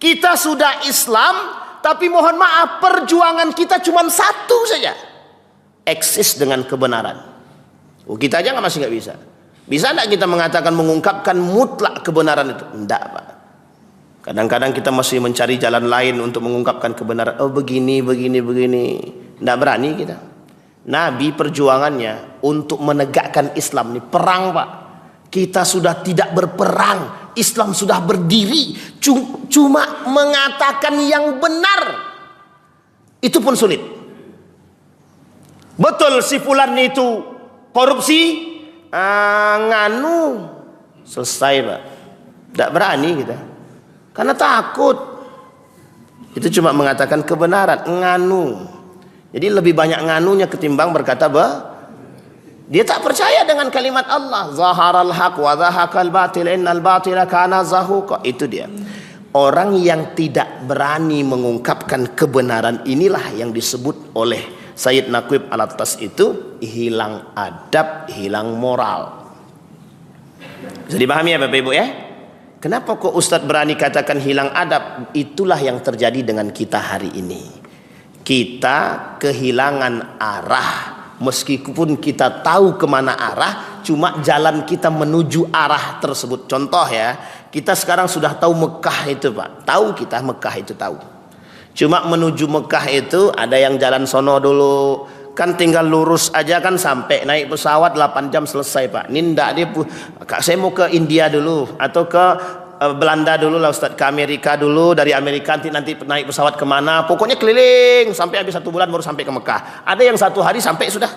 A: Kita sudah Islam, tapi mohon maaf, perjuangan kita cuma satu saja. Eksis dengan kebenaran. Kita aja masih nggak bisa. Bisa nggak kita mengatakan, mengungkapkan mutlak kebenaran itu? Enggak, Pak. Kadang-kadang kita masih mencari jalan lain untuk mengungkapkan kebenaran. Oh, begini. Tidak berani kita. Nabi perjuangannya untuk menegakkan Islam ini perang, Pak. Kita sudah tidak berperang. Islam sudah berdiri. Cuma mengatakan yang benar. Itu pun sulit. Betul si fulan itu korupsi. Nganu. Selesai, Pak. Tidak berani kita. Karena takut. Itu cuma mengatakan kebenaran, nganu. Jadi lebih banyak nganunya ketimbang berkata dia tak percaya dengan kalimat Allah. Zaharal haq wa zahaqal batil innal batila kana zahuqa. Itu dia. Orang yang tidak berani mengungkapkan kebenaran, inilah yang disebut oleh Sayyid Naqib Al-Attas itu hilang adab, hilang moral. Bisa dipahami ya Bapak Ibu ya? Kenapa kok Ustadz berani katakan hilang adab? Itulah yang terjadi dengan kita hari ini. Kita kehilangan arah. Meskipun kita tahu kemana arah, cuma jalan kita menuju arah tersebut. Contoh ya, kita sekarang sudah tahu Mekah itu, Pak. Tahu kita Mekah itu tahu. Cuma menuju Mekah itu ada yang jalan sono dulu. Kan tinggal lurus aja kan sampai, naik pesawat 8 jam selesai, Pak. Ini enggak, dia saya mau ke India dulu atau ke Belanda dulu lah Ustaz, ke Amerika dulu, dari Amerika nanti naik pesawat kemana, pokoknya keliling sampai habis 1 bulan baru sampai ke Mekah. Ada yang 1 hari sampai sudah.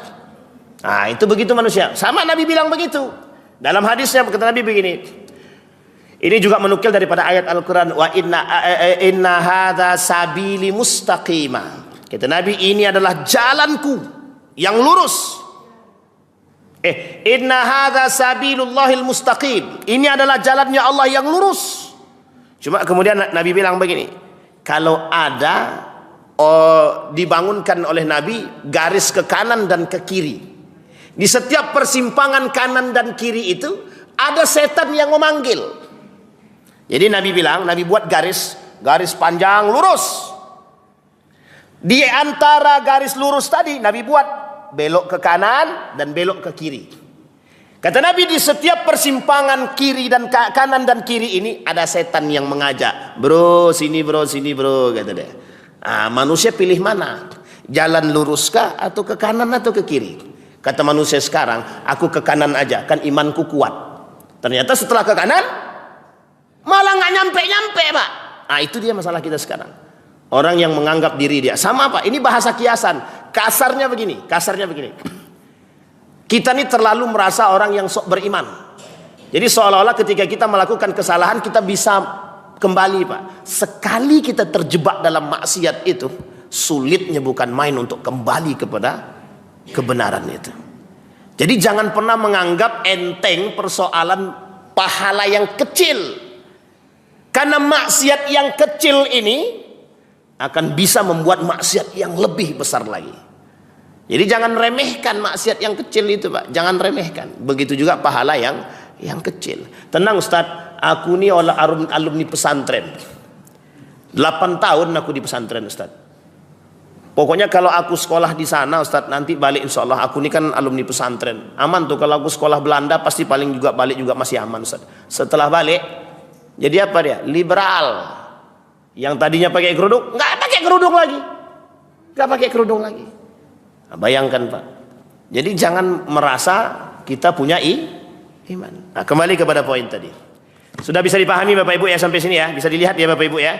A: Nah itu begitu manusia. Sama Nabi bilang begitu. Dalam hadisnya kata Nabi begini. Ini juga menukil daripada ayat Al-Quran. Wa inna hadza sabili mustaqima. Kata Nabi, ini adalah jalanku yang lurus. Inna hadza sabilullahil mustaqim. Ini adalah jalannya Allah yang lurus. Cuma kemudian Nabi bilang begini, kalau ada dibangunkan oleh Nabi garis ke kanan dan ke kiri, di setiap persimpangan kanan dan kiri itu ada setan yang memanggil. Jadi Nabi bilang, Nabi buat garis panjang lurus. Di antara garis lurus tadi Nabi buat belok ke kanan dan belok ke kiri. Kata Nabi, di setiap persimpangan kiri dan kanan dan kiri ini ada setan yang mengajak, bro sini bro, kata dia. Manusia pilih mana? Jalan luruskah atau ke kanan atau ke kiri? Kata manusia sekarang, aku ke kanan aja, kan imanku kuat. Ternyata setelah ke kanan malah nggak nyampe Pak. Itu dia masalah kita sekarang. Orang yang menganggap diri dia sama Pak. Ini bahasa kiasan. Kasarnya begini. Kita ini terlalu merasa orang yang sok beriman. Jadi seolah-olah ketika kita melakukan kesalahan kita bisa kembali Pak. Sekali kita terjebak dalam maksiat itu, sulitnya bukan main untuk kembali kepada kebenaran itu. Jadi jangan pernah menganggap enteng persoalan pahala yang kecil. Karena maksiat yang kecil ini akan bisa membuat maksiat yang lebih besar lagi. Jadi jangan remehkan maksiat yang kecil itu Pak. Jangan remehkan. Begitu juga pahala yang kecil. Tenang Ustaz, aku ini alumni pesantren. 8 tahun aku di pesantren Ustaz. Pokoknya kalau aku sekolah di sana Ustaz, nanti balik insya Allah. Aku ini kan alumni pesantren. Aman tuh, kalau aku sekolah Belanda pasti paling juga balik juga masih aman Ustaz. Setelah balik, jadi apa dia? Liberal. Yang tadinya pakai kerudung, nggak pakai kerudung lagi. Nah, bayangkan Pak. Jadi jangan merasa kita punya iman. Nah, kembali kepada poin tadi. Sudah bisa dipahami Bapak Ibu ya sampai sini ya? Bisa dilihat ya Bapak Ibu ya?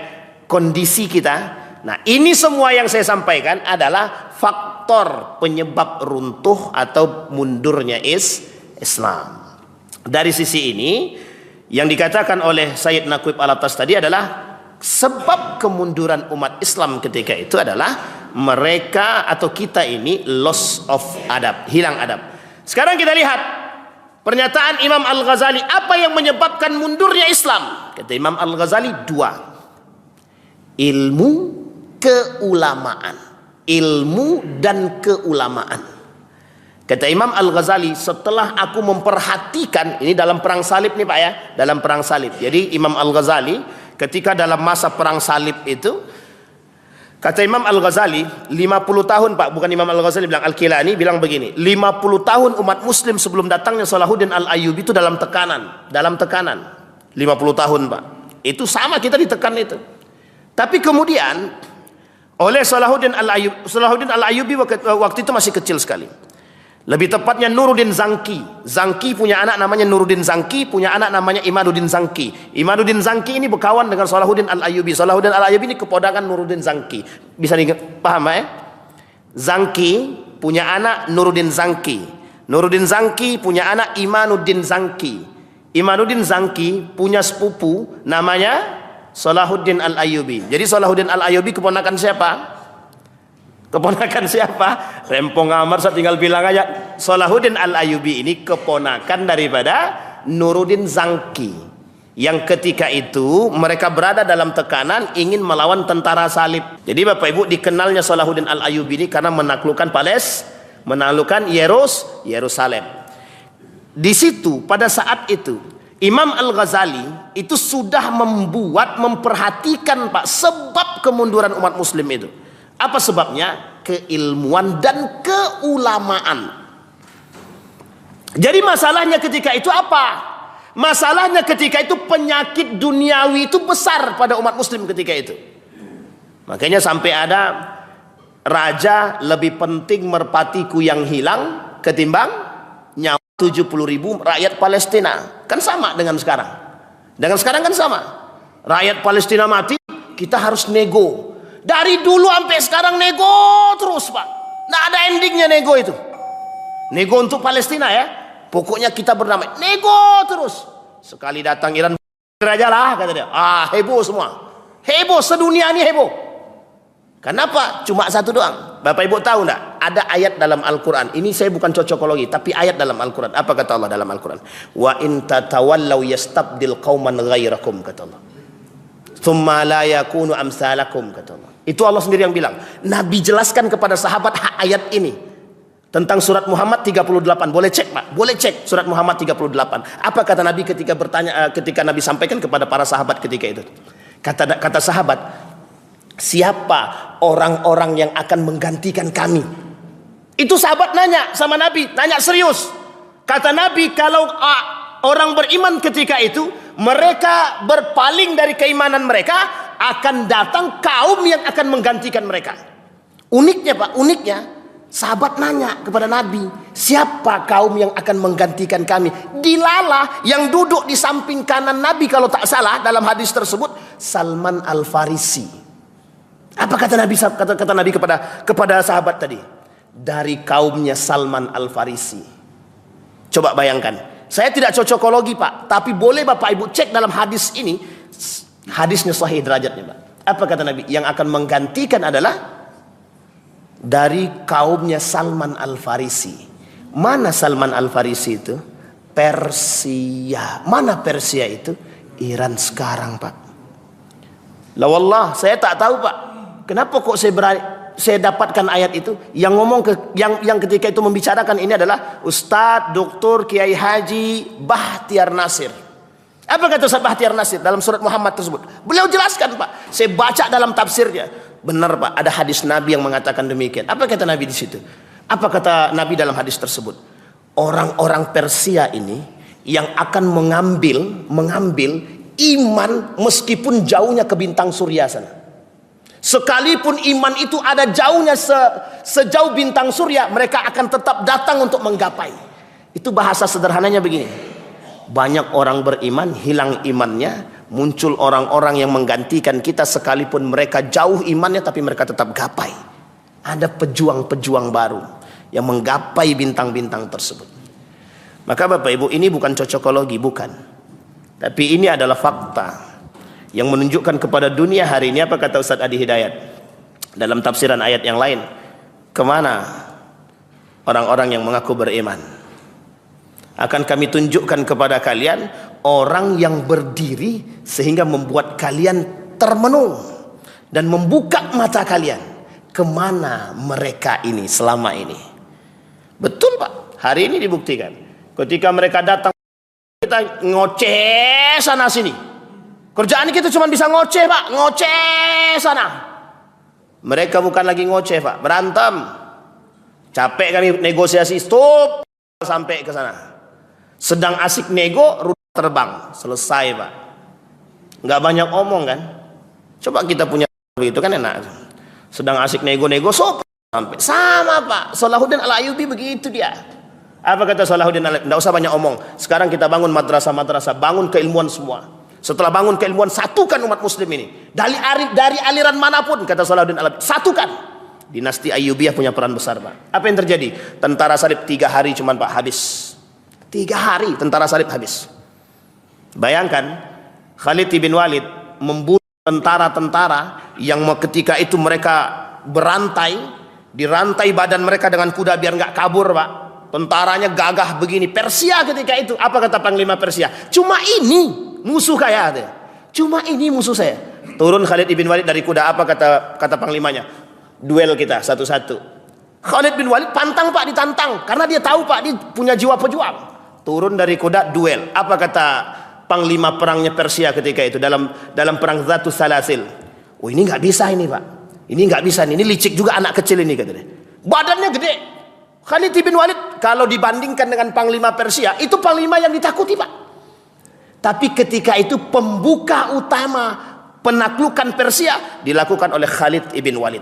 A: Kondisi kita. Nah, ini semua yang saya sampaikan adalah faktor penyebab runtuh atau mundurnya Islam. Dari sisi ini, yang dikatakan oleh Sayyid Naqib Al-Attas tadi adalah sebab kemunduran umat Islam ketika itu adalah mereka atau kita ini loss of adab, hilang adab. Sekarang kita lihat pernyataan Imam Al-Ghazali, apa yang menyebabkan mundurnya Islam? Kata Imam Al-Ghazali 2. Ilmu, keulamaan. Ilmu dan keulamaan. Kata Imam Al-Ghazali, setelah aku memperhatikan, ini dalam perang salib nih Pak ya, dalam perang salib. Jadi Imam Al-Ghazali ketika dalam masa perang salib itu, kata Imam Al-Ghazali, 50 tahun Pak, bukan Imam Al-Ghazali bilang, Al-Kilani bilang begini, 50 tahun umat muslim sebelum datangnya Salahuddin Al-Ayyubi itu dalam tekanan. 50 tahun Pak. Itu sama, kita ditekan itu. Tapi kemudian oleh Salahuddin Al-Ayyubi waktu itu masih kecil sekali. Lebih tepatnya Nuruddin Zanki. Zanki punya anak namanya Nuruddin Zanki, punya anak namanya Imaduddin Zanki. Imaduddin Zanki ini berkawan dengan Salahuddin Al-Ayyubi. Salahuddin Al-Ayyubi ini keponakan Nuruddin Zanki. Bisa paham ya? Zanki punya anak Nuruddin Zanki. Nuruddin Zanki punya anak Imaduddin Zanki. Imaduddin Zanki punya sepupu namanya Salahuddin Al-Ayyubi. Jadi Salahuddin Al-Ayyubi keponakan siapa? Keponakan siapa? Rempong Amar, saya tinggal bilang aja. Salahuddin Al-Ayyubi ini keponakan daripada Nuruddin Zanki, yang ketika itu mereka berada dalam tekanan ingin melawan tentara salib. Jadi Bapak Ibu, dikenalnya Salahuddin Al-Ayyubi ini karena menaklukkan menaklukkan Yerusalem. Di situ pada saat itu Imam Al-Ghazali itu sudah memperhatikan Pak sebab kemunduran umat muslim itu. Apa sebabnya? Keilmuan dan keulamaan. Jadi masalahnya ketika itu apa? Masalahnya ketika itu penyakit duniawi itu besar pada umat muslim ketika itu. Makanya sampai ada raja lebih penting merpatiku yang hilang ketimbang nyawa 70.000 rakyat Palestina. Kan sama dengan sekarang. Dengan sekarang kan sama. Rakyat Palestina mati, kita harus nego. Dari dulu sampai sekarang nego terus, Pak. Nggak ada endingnya nego itu. Nego untuk Palestina ya. Pokoknya kita berdamai. Nego terus. Sekali datang Iran aja lah, kata dia. Heboh semua. Heboh, sedunia ini heboh. Kenapa? Cuma satu doang. Bapak Ibu tahu enggak? Ada ayat dalam Al-Quran. Ini saya bukan cocokologi, tapi ayat dalam Al-Quran. Apa kata Allah dalam Al-Quran? Wa in tatawallaw yastabdil qauman ghairakum, kata Allah. Tsumma la yakunu amsalakum, kata Allah. Itu Allah sendiri yang bilang. Nabi jelaskan kepada sahabat ayat ini tentang surat Muhammad 38. Boleh cek, Pak. Boleh cek surat Muhammad 38. Apa kata Nabi ketika bertanya, ketika Nabi sampaikan kepada para sahabat ketika itu? Kata sahabat, siapa orang-orang yang akan menggantikan kami? Itu sahabat nanya sama Nabi, nanya serius. Kata Nabi, kalau orang beriman ketika itu, mereka berpaling dari keimanan mereka, akan datang kaum yang akan menggantikan mereka. Uniknya, Pak, uniknya, sahabat nanya kepada Nabi, siapa kaum yang akan menggantikan kami? Dilalah yang duduk di samping kanan Nabi, kalau tak salah dalam hadis tersebut, Salman Al-Farisi. Apa kata Nabi? Kata Nabi kepada sahabat tadi, dari kaumnya Salman Al-Farisi. Coba bayangkan. Saya tidak cocokologi, Pak, tapi boleh Bapak Ibu cek dalam hadis ini. Hadisnya sahih derajatnya, Pak. Apa kata Nabi? Yang akan menggantikan adalah dari kaumnya Salman Al-Farisi. Mana Salman Al-Farisi itu? Persia. Mana Persia itu? Iran sekarang, Pak. La wallah, saya tak tahu, Pak. Kenapa kok saya dapatkan ayat itu? Yang ngomong yang ketika itu membicarakan ini adalah Ustadz Dr. Kiai Haji Bahtiar Nasir. Apa kata Ustadz Bahtiar Nasir dalam surat Muhammad tersebut? Beliau jelaskan, Pak. Saya baca dalam tafsirnya. Benar, Pak, ada hadis Nabi yang mengatakan demikian. Apa kata Nabi di situ? Apa kata Nabi dalam hadis tersebut? Orang-orang Persia ini yang akan mengambil iman meskipun jauhnya ke bintang surya sana. Sekalipun iman itu ada jauhnya sejauh bintang surya, mereka akan tetap datang untuk menggapai. Itu bahasa sederhananya begini. Banyak orang beriman, hilang imannya, muncul orang-orang yang menggantikan kita sekalipun mereka jauh imannya, tapi mereka tetap gapai. Ada pejuang-pejuang baru yang menggapai bintang-bintang tersebut. Maka Bapak Ibu, ini bukan cocokologi, bukan. Tapi ini adalah fakta yang menunjukkan kepada dunia hari ini. Apa kata Ustaz Adi Hidayat dalam tafsiran ayat yang lain? Kemana orang-orang yang mengaku beriman? Akan kami tunjukkan kepada kalian orang yang berdiri sehingga membuat kalian termenung dan membuka mata kalian. Kemana mereka ini selama ini? Betul, Pak, hari ini dibuktikan. Ketika mereka datang, kita ngoceh sana sini. Kerjaan kita cuma bisa ngoceh, Pak, ngoceh sana. Mereka bukan lagi ngoceh, Pak, berantem. Capek kami negosiasi, stop sampai ke sana. Sedang asik nego, rute terbang, selesai, Pak. Nggak banyak omong kan? Coba kita punya begitu kan enak. Sedang asik nego-nego, sampai sama, Pak. Salahuddin Al-Ayyubi begitu dia. Apa kata Salahuddin Al-Ayyubi? Nggak usah banyak omong. Sekarang kita bangun madrasah-madrasah, bangun keilmuan semua. Setelah bangun keilmuan, satukan umat muslim ini. Dari aliran manapun, kata Salahuddin Al-Ayyubi, satukan. Dinasti Ayyubiyah punya peran besar, Pak. Apa yang terjadi? Tentara salib 3 hari cuman, Pak, habis. 3 hari tentara salib habis. Bayangkan Khalid bin Walid membunuh tentara-tentara yang ketika itu mereka berantai, dirantai badan mereka dengan kuda biar nggak kabur, Pak. Tentaranya gagah begini. Persia ketika itu, apa kata Panglima Persia? Cuma ini musuh saya, cuma ini musuh saya. Turun Khalid bin Walid dari kuda, apa kata panglimanya? Duel kita satu-satu. Khalid bin Walid pantang, Pak, ditantang karena dia tahu, Pak, dia punya jiwa pejuang. Turun dari kuda, duel. Apa kata panglima perangnya Persia ketika itu dalam perang Zatus Salasil? Oh, ini nggak bisa ini, Pak. Ini nggak bisa, ini licik juga anak kecil ini, katanya. Badannya gede. Khalid bin Walid kalau dibandingkan dengan panglima Persia, itu panglima yang ditakuti, Pak. Tapi ketika itu pembuka utama penaklukan Persia dilakukan oleh Khalid bin Walid.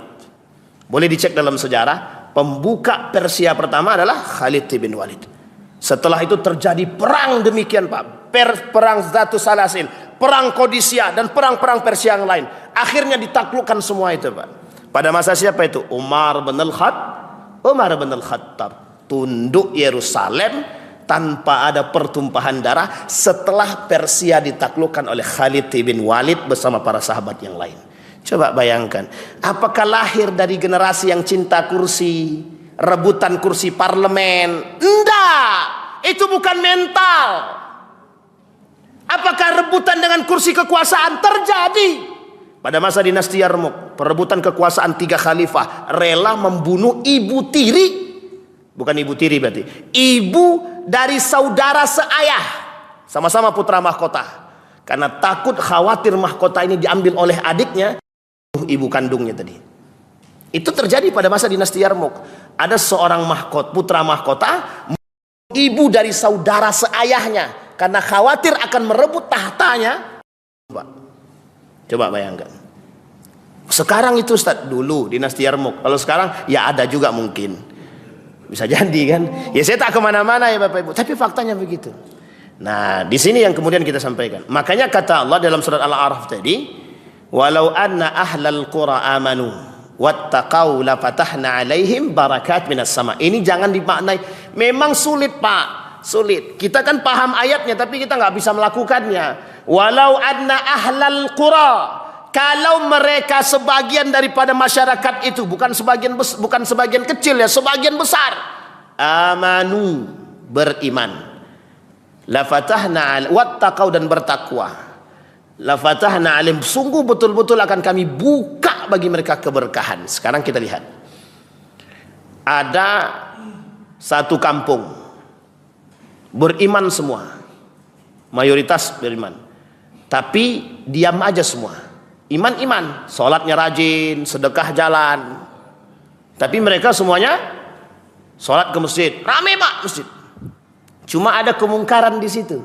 A: Boleh dicek dalam sejarah, pembuka Persia pertama adalah Khalid bin Walid. Setelah itu terjadi perang demikian, Pak. Perang Zatus Salasil. perang Qadisiyah dan perang-perang Persia yang lain. Akhirnya ditaklukkan semua itu, Pak. Pada masa siapa itu? Umar bin Al-Khattab tunduk Yerusalem tanpa ada pertumpahan darah setelah Persia ditaklukkan oleh Khalid bin Walid bersama para sahabat yang lain. Coba bayangkan, apakah lahir dari generasi yang cinta kursi, rebutan kursi parlemen? Enggak, itu bukan mental. Apakah rebutan dengan kursi kekuasaan? Terjadi pada masa dinasti Yarmuk, perebutan kekuasaan 3 khalifah rela membunuh ibu tiri, bukan ibu tiri berarti, ibu dari saudara seayah, sama-sama putra mahkota, karena takut khawatir mahkota ini diambil oleh adiknya, ibu kandungnya tadi. Itu terjadi pada masa dinasti Yarmuk. Ada seorang putra mahkota, ibu dari saudara seayahnya, karena khawatir akan merebut tahtanya. Coba bayangkan. Sekarang itu Ustaz, dulu dinasti Yarmuk. Kalau sekarang ya ada juga mungkin. Bisa jadi kan. Ya saya tak kemana-mana ya Bapak Ibu. Tapi faktanya begitu. Nah di sini yang kemudian kita sampaikan. Makanya kata Allah dalam surat Al-A'raf tadi, walau anna ahlal qura amanu wattaqau la fatahna alaihim barakat minas sama. Ini jangan dimaknai. Memang sulit Pak. Sulit. Kita kan paham ayatnya tapi kita nggak bisa melakukannya. Walau anna ahlal qura, kalau mereka sebagian daripada masyarakat itu, bukan sebagian kecil ya, sebagian besar, amanu, beriman, la fatahna wattaqau, dan bertakwa, la fatahna alim, sungguh betul-betul akan kami buka bagi mereka keberkahan. Sekarang kita lihat, ada satu kampung beriman semua, mayoritas beriman, tapi diam aja semua. Iman, sholatnya rajin, sedekah jalan, tapi mereka semuanya sholat ke masjid, rame Pak masjid. Cuma ada kemungkaran di situ,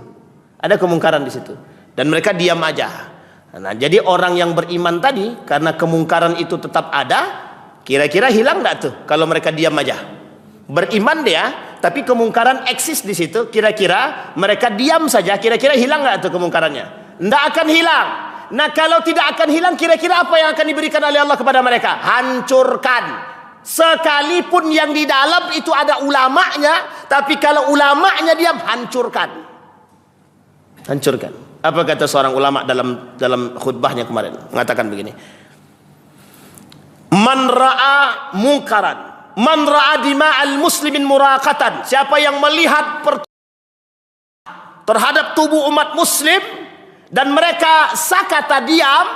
A: dan mereka diam aja. Nah, jadi orang yang beriman tadi, karena kemungkaran itu tetap ada, kira-kira hilang nggak tuh kalau mereka diam aja? Beriman dia, tapi kemungkaran eksis di situ. Kira-kira mereka diam saja, kira-kira hilang nggak tuh kemungkarannya? Nggak akan hilang. Nah kalau tidak akan hilang, kira-kira apa yang akan diberikan oleh Allah kepada mereka? Hancurkan. Sekalipun yang di dalam itu ada ulamanya, tapi kalau ulamanya diam, hancurkan. Apa kata seorang ulama dalam khutbahnya kemarin? Mengatakan begini, man ra'a mungkaran, man ra'a dima'al muslimin muraqatan, siapa yang melihat terhadap tubuh umat muslim dan mereka sakata diam,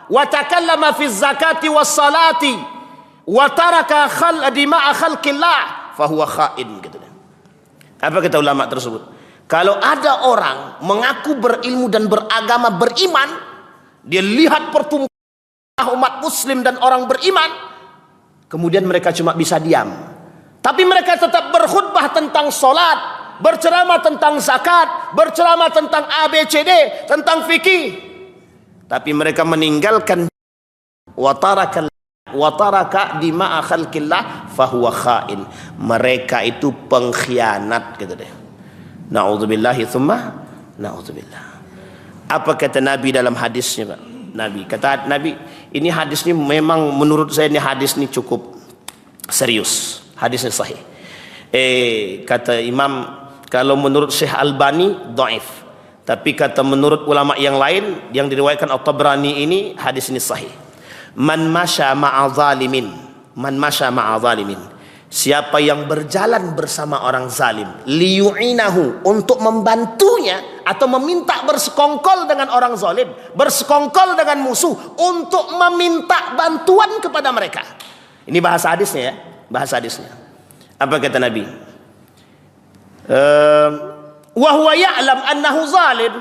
A: wa takallama fi zakati was salati wa taraka dima'a khalqillah fahuwa kha'in, gitu. Apa kata ulama tersebut? Kalau ada orang mengaku berilmu dan beragama, beriman, dia lihat pertumbuhan umat muslim dan orang beriman, kemudian mereka cuma bisa diam, tapi mereka tetap berkhutbah tentang salat, berceramah tentang zakat, berceramah tentang ABCD, tentang fikih, tapi mereka meninggalkan wataraka dima'a khalqillah fahuwa kha'in. Mereka itu pengkhianat, gitu deh. Na'udzubillahi tsumma na'udzubillah. Apa kata Nabi dalam hadisnya, Pak? Nabi, ini hadis ini memang menurut saya ini hadis ini cukup serius, hadisnya sahih. Kata Imam, kalau menurut Syekh Albani dhaif, tapi kata menurut ulama yang lain yang diriwayatkan At-Tabrani, ini hadis ini sahih. Man masya ma'a zalimin, siapa yang berjalan bersama orang zalim, liyu'inahu, untuk membantunya atau meminta bersekongkol dengan orang zalim, bersekongkol dengan musuh untuk meminta bantuan kepada mereka. Ini bahasa hadisnya ya, bahasa hadisnya. Apa kata Nabi? Wa huwa ya'lam annahu zalim,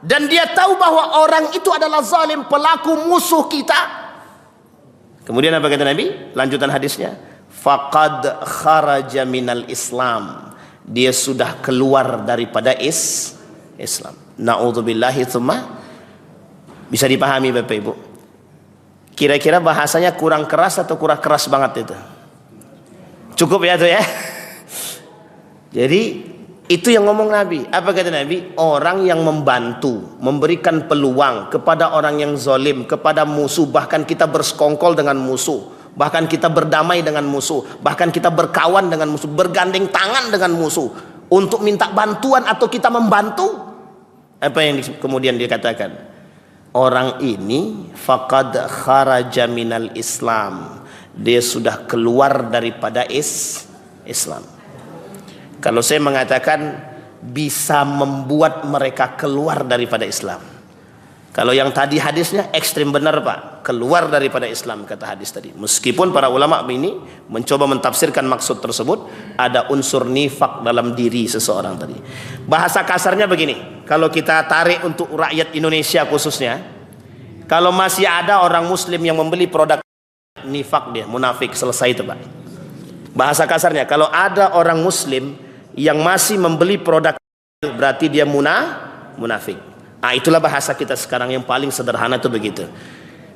A: dan dia tahu bahwa orang itu adalah zalim, pelaku musuh kita. Kemudian apa kata Nabi? Lanjutan hadisnya, faqad kharaja minal Islam, dia sudah keluar daripada Islam. Na'udzubillahi tsumma. Bisa dipahami Bapak Ibu? Kira-kira bahasanya kurang keras atau kurang keras banget itu? Cukup ya tuh ya. Jadi Itu yang ngomong Nabi. Apa kata Nabi? Orang yang membantu, memberikan peluang kepada orang yang zalim, kepada musuh, bahkan kita bersekongkol dengan musuh, bahkan kita berdamai dengan musuh, bahkan kita berkawan dengan musuh, bergandeng tangan dengan musuh untuk minta bantuan atau kita membantu. Apa yang kemudian dia katakan? Orang ini faqad kharaja minal Islam. Dia sudah keluar daripada Islam. Kalau saya mengatakan bisa membuat mereka keluar daripada Islam. Kalau yang tadi hadisnya ekstrim benar Pak, keluar daripada Islam kata hadis tadi. Meskipun para ulama ini mencoba mentafsirkan maksud tersebut, ada unsur nifak dalam diri seseorang tadi. Bahasa kasarnya begini, kalau kita tarik untuk rakyat Indonesia khususnya, kalau masih ada orang muslim yang membeli produk nifak, dia munafik, selesai itu Pak. Bahasa kasarnya, kalau ada orang muslim yang masih membeli produk, berarti dia munafik. Nah, itulah bahasa kita sekarang yang paling sederhana itu begitu.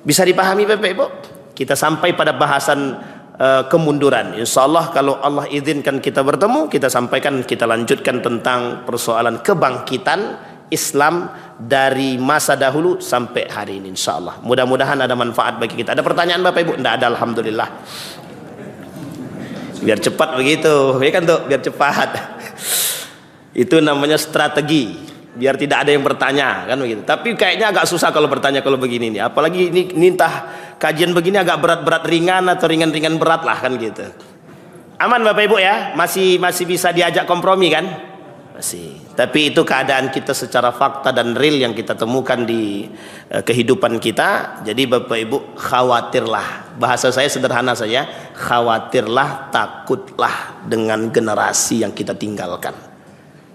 A: Bisa dipahami Bapak Ibu? Kita sampai pada bahasan kemunduran. Insya Allah kalau Allah izinkan kita bertemu, kita sampaikan, kita lanjutkan tentang persoalan kebangkitan Islam dari masa dahulu sampai hari ini. Insya Allah. Mudah-mudahan ada manfaat bagi kita. Ada pertanyaan Bapak Ibu? Tidak ada, alhamdulillah. Biar cepat begitu, ya kan tuh, biar cepat. Itu namanya strategi, biar tidak ada yang bertanya, kan begitu. Tapi kayaknya agak susah kalau bertanya kalau begini nih. Apalagi ini entah kajian begini agak berat-berat ringan atau ringan-ringan berat lah, kan gitu. Aman Bapak Ibu ya, masih bisa diajak kompromi kan? Masih. Tapi itu keadaan kita secara fakta dan real yang kita temukan di kehidupan kita. Jadi Bapak Ibu khawatirlah, bahasa saya sederhana saja, khawatirlah, takutlah dengan generasi yang kita tinggalkan.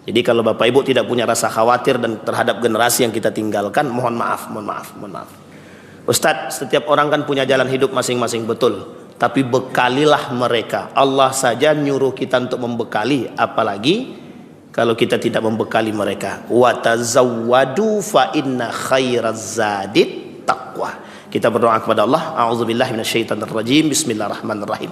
A: Jadi kalau Bapak Ibu tidak punya rasa khawatir dan terhadap generasi yang kita tinggalkan, mohon maaf. Ustadz, setiap orang kan punya jalan hidup masing-masing, betul. Tapi bekalilah mereka. Allah saja nyuruh kita untuk membekali, apalagi kalau kita tidak membekali mereka. Wa tazawwadu fa inna khairaz zadit taqwa. Kita berdoa kepada Allah. A'udzubillahi minasyaitonir rajim. Bismillahirrahmanirrahim.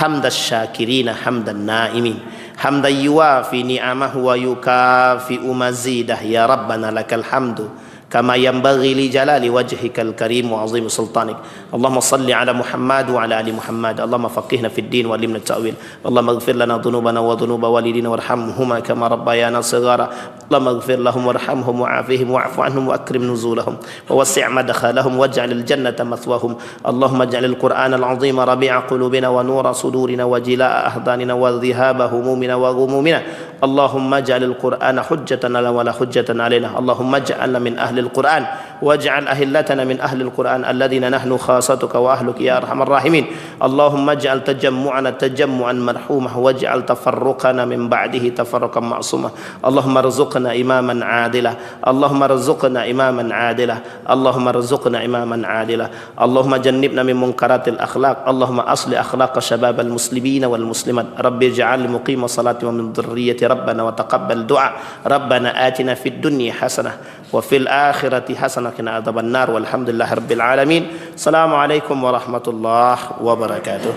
A: Hamdas syakirina hamdan naimin. Hamdan yuwafi ni'amahu wa yukafi'u mazidah. Ya Rabbana lakal hamdu kama yanbaghi li jalali wajhikal karim wa azim sultanik. Allahumma salli ala Muhammad wa ala ali Muhammad. Allahumma faqihna fid din wa alimna ta'wil. Allahumma ighfir lana dhunubana wa dhunuba walidina warhamhuma kama rabbayana shighara. Allahumma ighfir lahum warhamhum wa'afihim wa'fu anhum wa akrim nuzulahum wa wasi' madkhalahum waj'alil jannata mathwahum. Allahumma ij'alil Qur'anal 'azima rabi'a qulubina wa nura sudurina wa jilaa'a ahdanina wa dhihaba humumina wa ghumumina. Allahumma ij'alil Qur'ana hujjatan lana wa la hujjatan 'alaina. Allahumma ij'alna min ahli القرآن واجعل أهلتنا من أهل القرآن الذين نحن خاصتك وأهلك يا أرحم الراحمين. اللهم اجعل تجمعنا تجمعا مرحوما واجعل تفرقنا من بعده تفرقا معصوما. اللهم ارزقنا إماما عادلا. اللهم ارزقنا إماما عادلا. اللهم ارزقنا إماما عادلا. اللهم جنبنا من منكرات الأخلاق. اللهم أصل أخلاق شباب المسلمين والمسلمات. رب اجعل مقيم الصلاة ومن ذرية ربنا وتقبل دعاء. ربنا آتنا في الدنيا حسنة وفي الآخرة حسنة وقنا عذاب النار والحمد لله رب العالمين. السلام عليكم ورحمة الله وبركاته.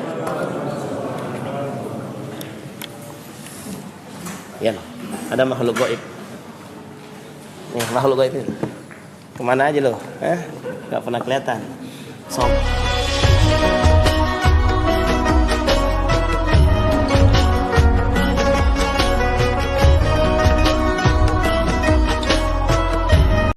A: Ya, ada makhluk gaib. Nih, makhluk gaib ini. Kemana aja lo? Gak pernah kelihatan.